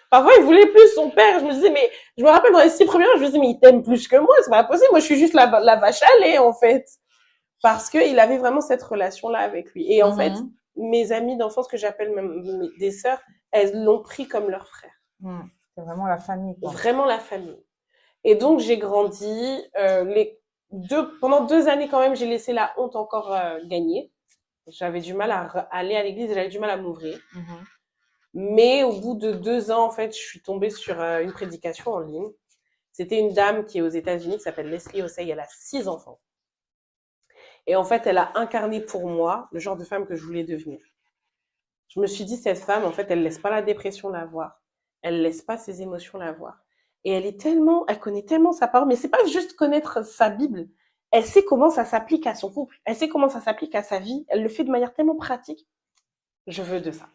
Parfois, il voulait plus son père. Je me disais, mais je me rappelle dans les 6 premières, je me disais, mais il t'aime plus que moi, c'est pas possible. Moi, je suis juste la vache à lait, en fait. Parce qu'il avait vraiment cette relation-là avec lui. Et en fait, mes amies d'enfance, que j'appelle même des sœurs, elles l'ont pris comme leur frère. C'est vraiment la famille, quoi. Vraiment la famille. Et donc, j'ai grandi. Pendant 2 années, quand même, j'ai laissé la honte encore gagner. J'avais du mal à aller à l'église et j'avais du mal à m'ouvrir. Mais au bout de 2 ans, en fait, je suis tombée sur une prédication en ligne. C'était une dame qui est aux États-Unis, qui s'appelle Leslie Osei. Elle a 6 enfants. Et en fait, elle a incarné pour moi le genre de femme que je voulais devenir. Je me suis dit, cette femme, en fait, elle laisse pas la dépression la voir. Elle laisse pas ses émotions la voir. Et elle connaît tellement sa parole, mais c'est pas juste connaître sa Bible. Elle sait comment ça s'applique à son couple. Elle sait comment ça s'applique à sa vie. Elle le fait de manière tellement pratique. Je veux de ça.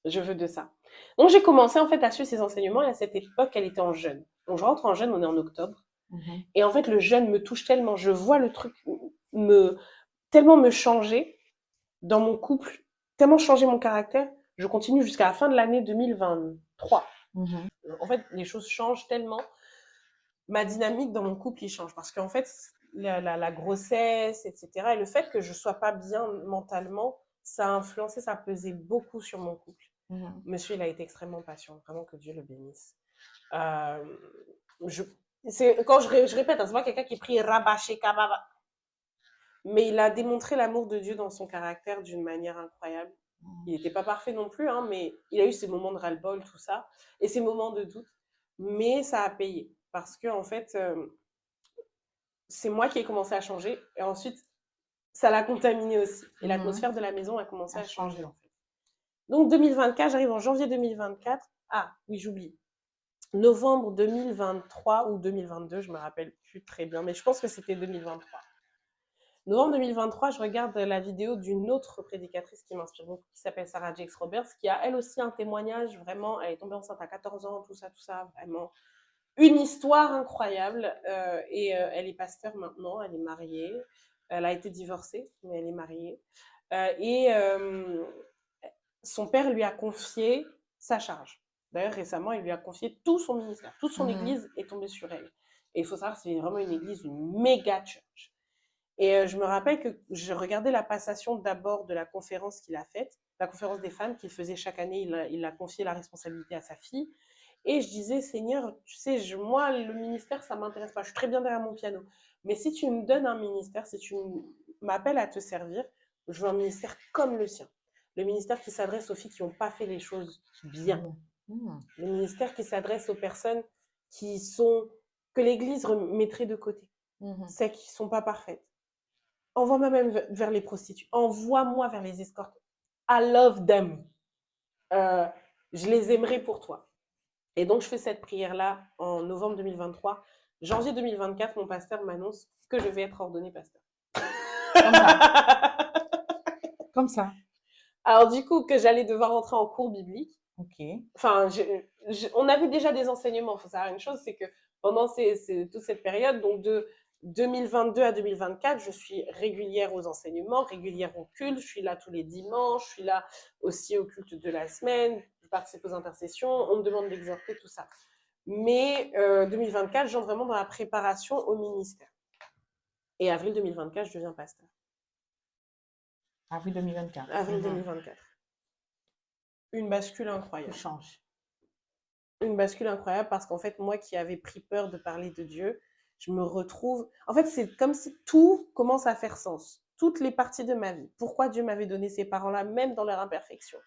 Je veux de ça. Donc, j'ai commencé, en fait, à suivre ses enseignements. Et à cette époque, elle était en jeûne. Donc, je rentre en jeûne, on est en octobre. Et en fait, le jeûne me touche tellement. Je vois le truc tellement me changer dans mon couple, tellement changer mon caractère. Je continue jusqu'à la fin de l'année 2023. En fait, les choses changent tellement. Ma dynamique dans mon couple, il change. Parce qu'en fait, la grossesse, etc., et le fait que je ne sois pas bien mentalement, ça a influencé, ça a pesé beaucoup sur mon couple. Monsieur, il a été extrêmement patient. Vraiment, que Dieu le bénisse. Quand je répète, c'est pas quelqu'un qui prie rabaché kababa. Mais il a démontré l'amour de Dieu dans son caractère d'une manière incroyable. Il n'était pas parfait non plus, hein, mais il a eu ses moments de ras-le-bol, tout ça, et ses moments de doute. Mais ça a payé. Parce que, en fait, c'est moi qui ai commencé à changer. Et ensuite, ça l'a contaminé aussi. Et l'atmosphère de la maison a commencé à changer, en fait. Donc, 2024, j'arrive en janvier 2024. Ah, oui, j'oublie. Novembre 2023 ou 2022, je me rappelle plus très bien, mais je pense que c'était 2023. Novembre 2023, je regarde la vidéo d'une autre prédicatrice qui m'inspire beaucoup, qui s'appelle Sarah Jakes Roberts, qui a elle aussi un témoignage, vraiment, elle est tombée enceinte à 14 ans, tout ça, vraiment. Une histoire incroyable, elle est pasteur maintenant, elle est mariée, elle a été divorcée, mais elle est mariée. Son père lui a confié sa charge. D'ailleurs, récemment, il lui a confié tout son ministère, toute son église est tombée sur elle. Et il faut savoir que c'est vraiment une église, une méga church. Et je me rappelle que je regardais la passation d'abord de la conférence qu'il a faite, la conférence des femmes qu'il faisait chaque année, il a confié la responsabilité à sa fille. Et je disais, Seigneur, tu sais, moi, le ministère, ça m'intéresse pas. Je suis très bien derrière mon piano. Mais si tu me donnes un ministère, si tu m'appelles à te servir, je veux un ministère comme le sien. Le ministère qui s'adresse aux filles qui n'ont pas fait les choses bien. Le ministère qui s'adresse aux personnes que l'Église mettrait de côté. Celles qui ne sont pas parfaites. Envoie-moi même vers les prostituées. Envoie-moi vers les escortes. I love them. Euh, je les aimerai pour toi. Et donc, je fais cette prière-là en novembre 2023. Janvier 2024, mon pasteur m'annonce que je vais être ordonné pasteur. Comme ça. Comme ça. Alors, du coup, que j'allais devoir entrer en cours biblique. Ok. Enfin, on avait déjà des enseignements. Il faut savoir une chose, c'est que pendant toute cette période, donc de 2022 à 2024, je suis régulière aux enseignements, régulière au culte. Je suis là tous les dimanches. Je suis là aussi au culte de la semaine. Je participe aux intercessions. On me demande d'exhorter, tout ça. Mais 2024, j'entre vraiment dans la préparation au ministère. Et avril 2024, je deviens pasteur. Avril 2024. Avril 2024. Une bascule Tout incroyable. change. Une bascule incroyable parce qu'en fait, moi qui avais pris peur de parler de Dieu, je me retrouve... En fait, c'est comme si tout commence à faire sens. Toutes les parties de ma vie. Pourquoi Dieu m'avait donné ces parents-là, même dans leur imperfection.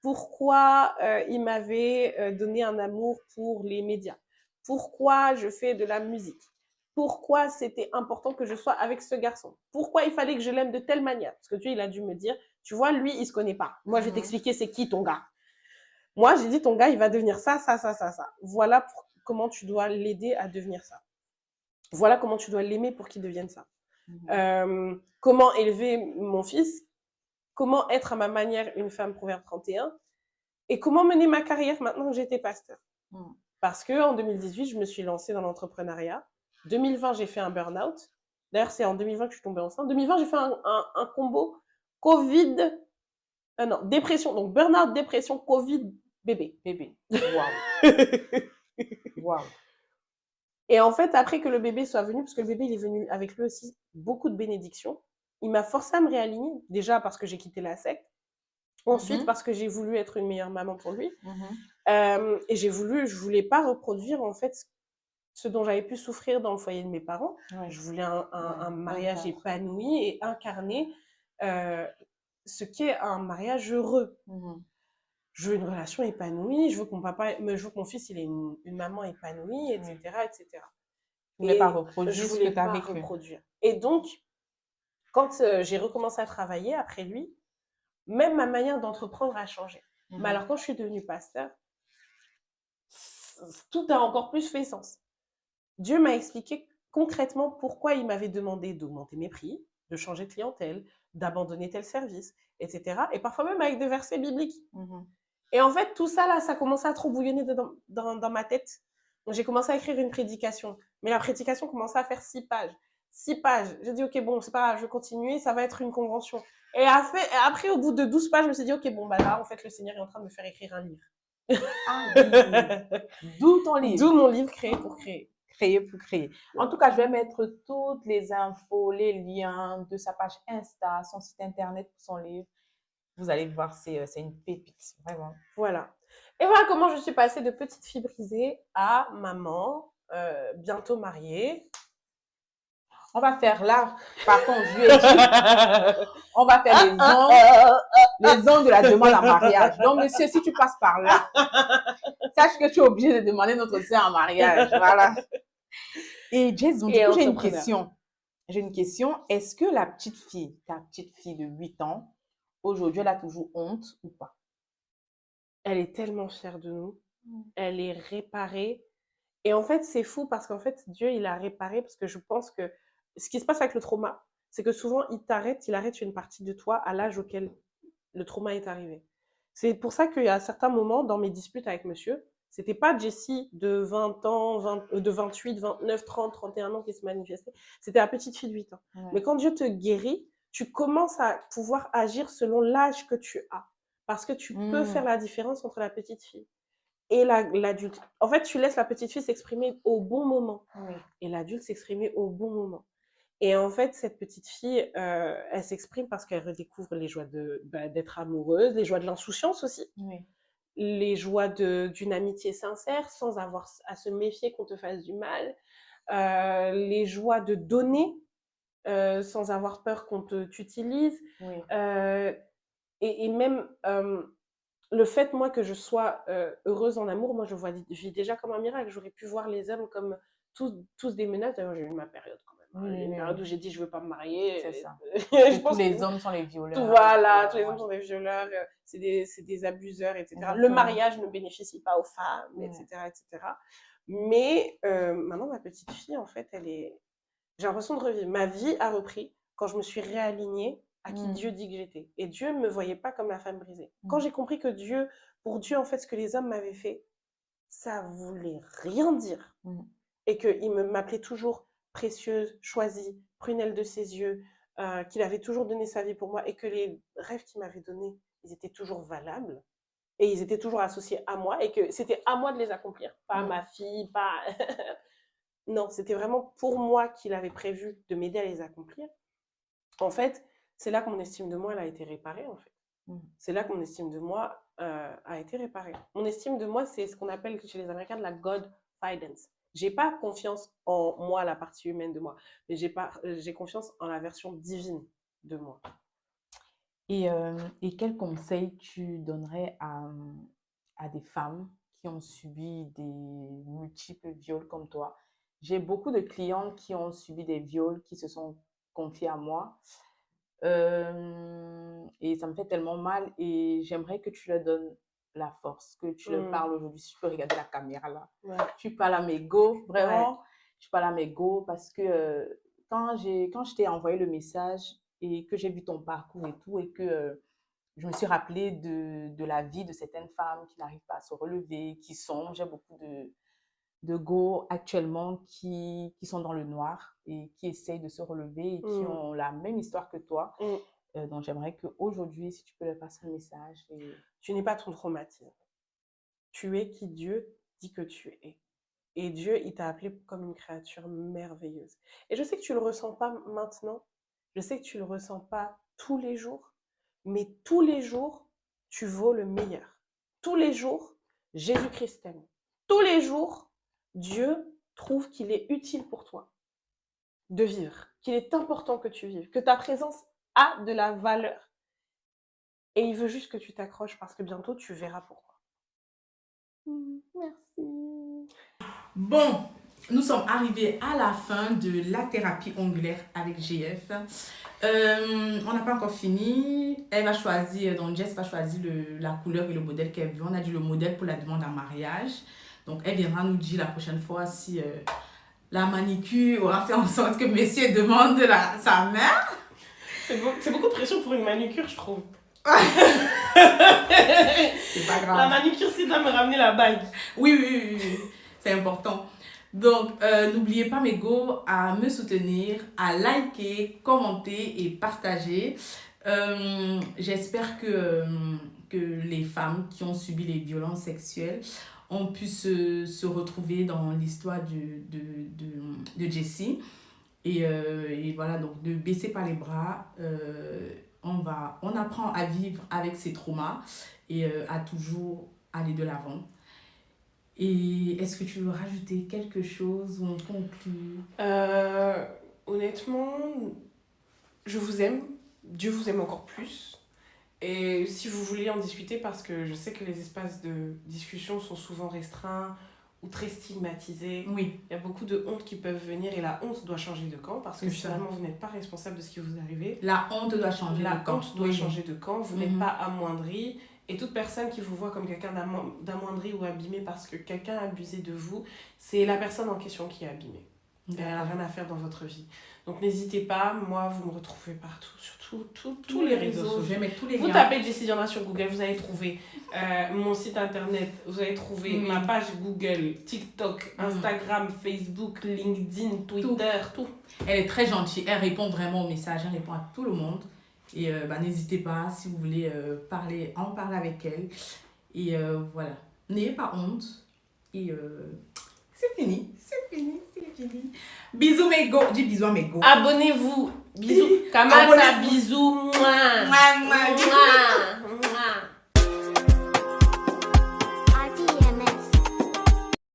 Pourquoi il m'avait donné un amour pour les médias. Pourquoi je fais de la musique. Pourquoi c'était important que je sois avec ce garçon. Pourquoi il fallait que je l'aime de telle manière. Parce que Dieu, il a dû me dire, tu vois, lui, il se connaît pas. Moi, je vais t'expliquer c'est qui ton gars. Moi, j'ai dit, ton gars, il va devenir ça, ça, ça, ça, ça. Voilà comment tu dois l'aider à devenir ça. Voilà comment tu dois l'aimer pour qu'il devienne ça. Comment élever mon fils, comment être à ma manière une femme Proverbe 31 et comment mener ma carrière maintenant que j'étais pasteur. Parce qu'en 2018, je me suis lancée dans l'entrepreneuriat. 2020, j'ai fait un burn-out. D'ailleurs, c'est en 2020 que je suis tombée enceinte. 2020, j'ai fait un combo Covid, non, dépression. Donc, burn-out, dépression, Covid, bébé. Waouh. Waouh. Et en fait, après que le bébé soit venu, parce que le bébé, il est venu avec lui aussi beaucoup de bénédictions, il m'a forcé à me réaligner. Déjà parce que j'ai quitté la secte. Ensuite, parce que j'ai voulu être une meilleure maman pour lui. Et je voulais pas reproduire, en fait, ce dont j'avais pu souffrir dans le foyer de mes parents. Ouais. Je voulais un mariage épanoui et incarner ce qu'est un mariage heureux. Je veux une relation épanouie, je veux que mon fils, il ait une maman épanouie, etc., etc. Je voulais pas reproduire ce que tu as vécu. Reproduire. Et donc, quand j'ai recommencé à travailler après lui, même ma manière d'entreprendre a changé. Mais alors, quand je suis devenue pasteur, tout a encore plus fait sens. Dieu m'a expliqué concrètement pourquoi il m'avait demandé d'augmenter mes prix, de changer de clientèle, d'abandonner tel service, etc. Et parfois même avec des versets bibliques. Et en fait, tout ça, là, ça commençait à trop bouillonner dans ma tête. Donc, j'ai commencé à écrire une prédication. Mais la prédication commençait à faire 6 pages. 6 pages. J'ai dit, OK, bon, c'est pas grave, je vais continuer, ça va être une convention. Et après, au bout de 12 pages, je me suis dit, OK, bon, bah là, en fait, le Seigneur est en train de me faire écrire un livre. Ah oui. D'où ton livre. D'où mon livre Créer pour créer. Créer pour créer. En tout cas, je vais mettre toutes les infos, les liens de sa page Insta, son site internet pour son livre. Vous allez voir, c'est une pépite, vraiment. Voilà. Et voilà comment je suis passée de petite fille brisée à maman, bientôt mariée. On va faire là, par contre, je lui ai dit, on va faire les ongles de la demande en mariage. Donc, monsieur, si tu passes par là, sache que tu es obligé de demander notre sœur en mariage. Voilà. Et Jason, du coup, j'ai une question. J'ai une question. Est-ce que ta petite fille de 8 ans, aujourd'hui, elle a toujours honte ou pas? Elle est tellement fière de nous. Elle est réparée. Et en fait, c'est fou parce qu'en fait, Dieu, il a réparé parce que je pense que ce qui se passe avec le trauma, c'est que souvent, il arrête une partie de toi à l'âge auquel le trauma est arrivé. C'est pour ça qu'il y a certains moments dans mes disputes avec monsieur, c'était pas Jessie de 20 ans, de 28, 29, 30, 31 ans qui se manifestait. C'était la petite fille de 8 ans. Ouais. Mais quand Dieu te guérit, tu commences à pouvoir agir selon l'âge que tu as. Parce que tu peux faire la différence entre la petite fille et l'adulte. En fait, tu laisses la petite fille s'exprimer au bon moment. Oui. Et l'adulte s'exprimer au bon moment. Et en fait, cette petite fille, elle s'exprime parce qu'elle redécouvre les joies d'être amoureuse, les joies de l'insouciance aussi, oui. Les joies d'une amitié sincère sans avoir à se méfier qu'on te fasse du mal, les joies de donner sans avoir peur qu'on t'utilise, oui. Et même le fait, moi, que je sois heureuse en amour, moi, je vis déjà comme un miracle. J'aurais pu voir les hommes comme tous des menaces. D'ailleurs, j'ai eu ma période quand même. une période où j'ai dit je veux pas me marier. C'est ça. Je pense Tous les que hommes sont les violeurs. voilà, tous les hommes sont des violeurs, c'est des abuseurs, etc. Le Exactement. mariage ne bénéficie pas aux femmes, Ouais. etc., etc. Mais maintenant, ma petite fille, en fait, j'ai l'impression de revivre. Ma vie a repris quand je me suis réalignée à qui Dieu dit que j'étais. Et Dieu ne me voyait pas comme la femme brisée. Quand j'ai compris que pour Dieu, en fait, ce que les hommes m'avaient fait, ça voulait rien dire. Et qu'il m'appelait toujours précieuse, choisie, prunelle de ses yeux, qu'il avait toujours donné sa vie pour moi et que les rêves qu'il m'avait donnés, ils étaient toujours valables et ils étaient toujours associés à moi et que c'était à moi de les accomplir, pas à ma fille, pas... Non, c'était vraiment pour moi qu'il avait prévu de m'aider à les accomplir. En fait, c'est là que mon estime de moi elle a été réparée, en fait. C'est là que mon estime de moi a été réparée. Mon estime de moi, c'est ce qu'on appelle chez les Américains de la God-fidence. J'ai pas confiance en moi, la partie humaine de moi, mais j'ai confiance en la version divine de moi. Et quel conseil tu donnerais à des femmes qui ont subi des multiples viols comme toi? J'ai beaucoup de clientes qui ont subi des viols, qui se sont confiées à moi. Et ça me fait tellement mal et j'aimerais que tu leur donnes la force, que tu leur parles aujourd'hui. Si tu peux regarder la caméra là. Ouais. Tu parles à mes go, vraiment. Tu parles à mes go parce que quand je t'ai envoyé le message et que j'ai vu ton parcours et tout et que je me suis rappelée de la vie de certaines femmes qui n'arrivent pas à se relever, qui sombrent. J'ai beaucoup de go actuellement qui sont dans le noir et qui essayent de se relever et qui ont la même histoire que toi. Donc, j'aimerais qu'aujourd'hui, si tu peux leur passer un message. Tu n'es pas ton traumatisme. Tu es qui Dieu dit que tu es. Et Dieu, il t'a appelé comme une créature merveilleuse. Et je sais que tu ne le ressens pas maintenant. Je sais que tu ne le ressens pas tous les jours. Mais tous les jours, tu vaux le meilleur. Tous les jours, Jésus-Christ t'aime. Tous les jours, Dieu trouve qu'il est utile pour toi de vivre, qu'il est important que tu vives, que ta présence a de la valeur. Et il veut juste que tu t'accroches parce que bientôt, tu verras pourquoi. Merci. Bon, nous sommes arrivés à la fin de la thérapie ongulaire avec GF. On n'a pas encore fini. Elle va choisir, donc Jess va choisir la couleur et le modèle qu'elle veut. On a dit le modèle pour la demande en mariage. Donc, elle viendra nous dire la prochaine fois si la manicure aura fait en sorte que monsieur demande sa main. C'est beaucoup de pression pour une manicure, je trouve. C'est pas grave. La manicure, c'est doit me ramener la bague. Oui. C'est important. Donc, n'oubliez pas, mes go, à me soutenir, à liker, commenter et partager. J'espère que les femmes qui ont subi les violences sexuelles ont pu se retrouver dans l'histoire de Jessie. Et voilà, donc ne baissez pas les bras. On apprend à vivre avec ces traumas et à toujours aller de l'avant. Et est-ce que tu veux rajouter quelque chose ou on conclut? Honnêtement, je vous aime. Dieu vous aime encore plus. Et si vous voulez en discuter, parce que je sais que les espaces de discussion sont souvent restreints ou très stigmatisés. Oui. Il y a beaucoup de honte qui peuvent venir et la honte doit changer de camp parce que finalement, vous n'êtes pas responsable de ce qui vous arrive. La honte doit changer de camp. La honte doit changer de camp. Vous n'êtes pas amoindri. Et toute personne qui vous voit comme quelqu'un d'amoindri ou abîmé parce que quelqu'un a abusé de vous, c'est la personne en question qui est abîmée. Elle n'a rien à faire dans votre vie. Donc n'hésitez pas, moi vous me retrouvez partout, sur tous les réseaux sociaux. Je vais mettre tous les liens. Vous tapez Jessie Diana sur Google, vous allez trouver mon site internet, vous allez trouver ma page Google, TikTok, Instagram, Facebook, LinkedIn, Twitter, tout. Elle est très gentille, elle répond vraiment aux messages, elle répond à tout le monde. Et n'hésitez pas, si vous voulez en parler avec elle. Et voilà, n'ayez pas honte. Et c'est fini. Bisous mes go. Dis bisous à mes go. Abonnez-vous. Bisous. Kamata, bisous. Mouah.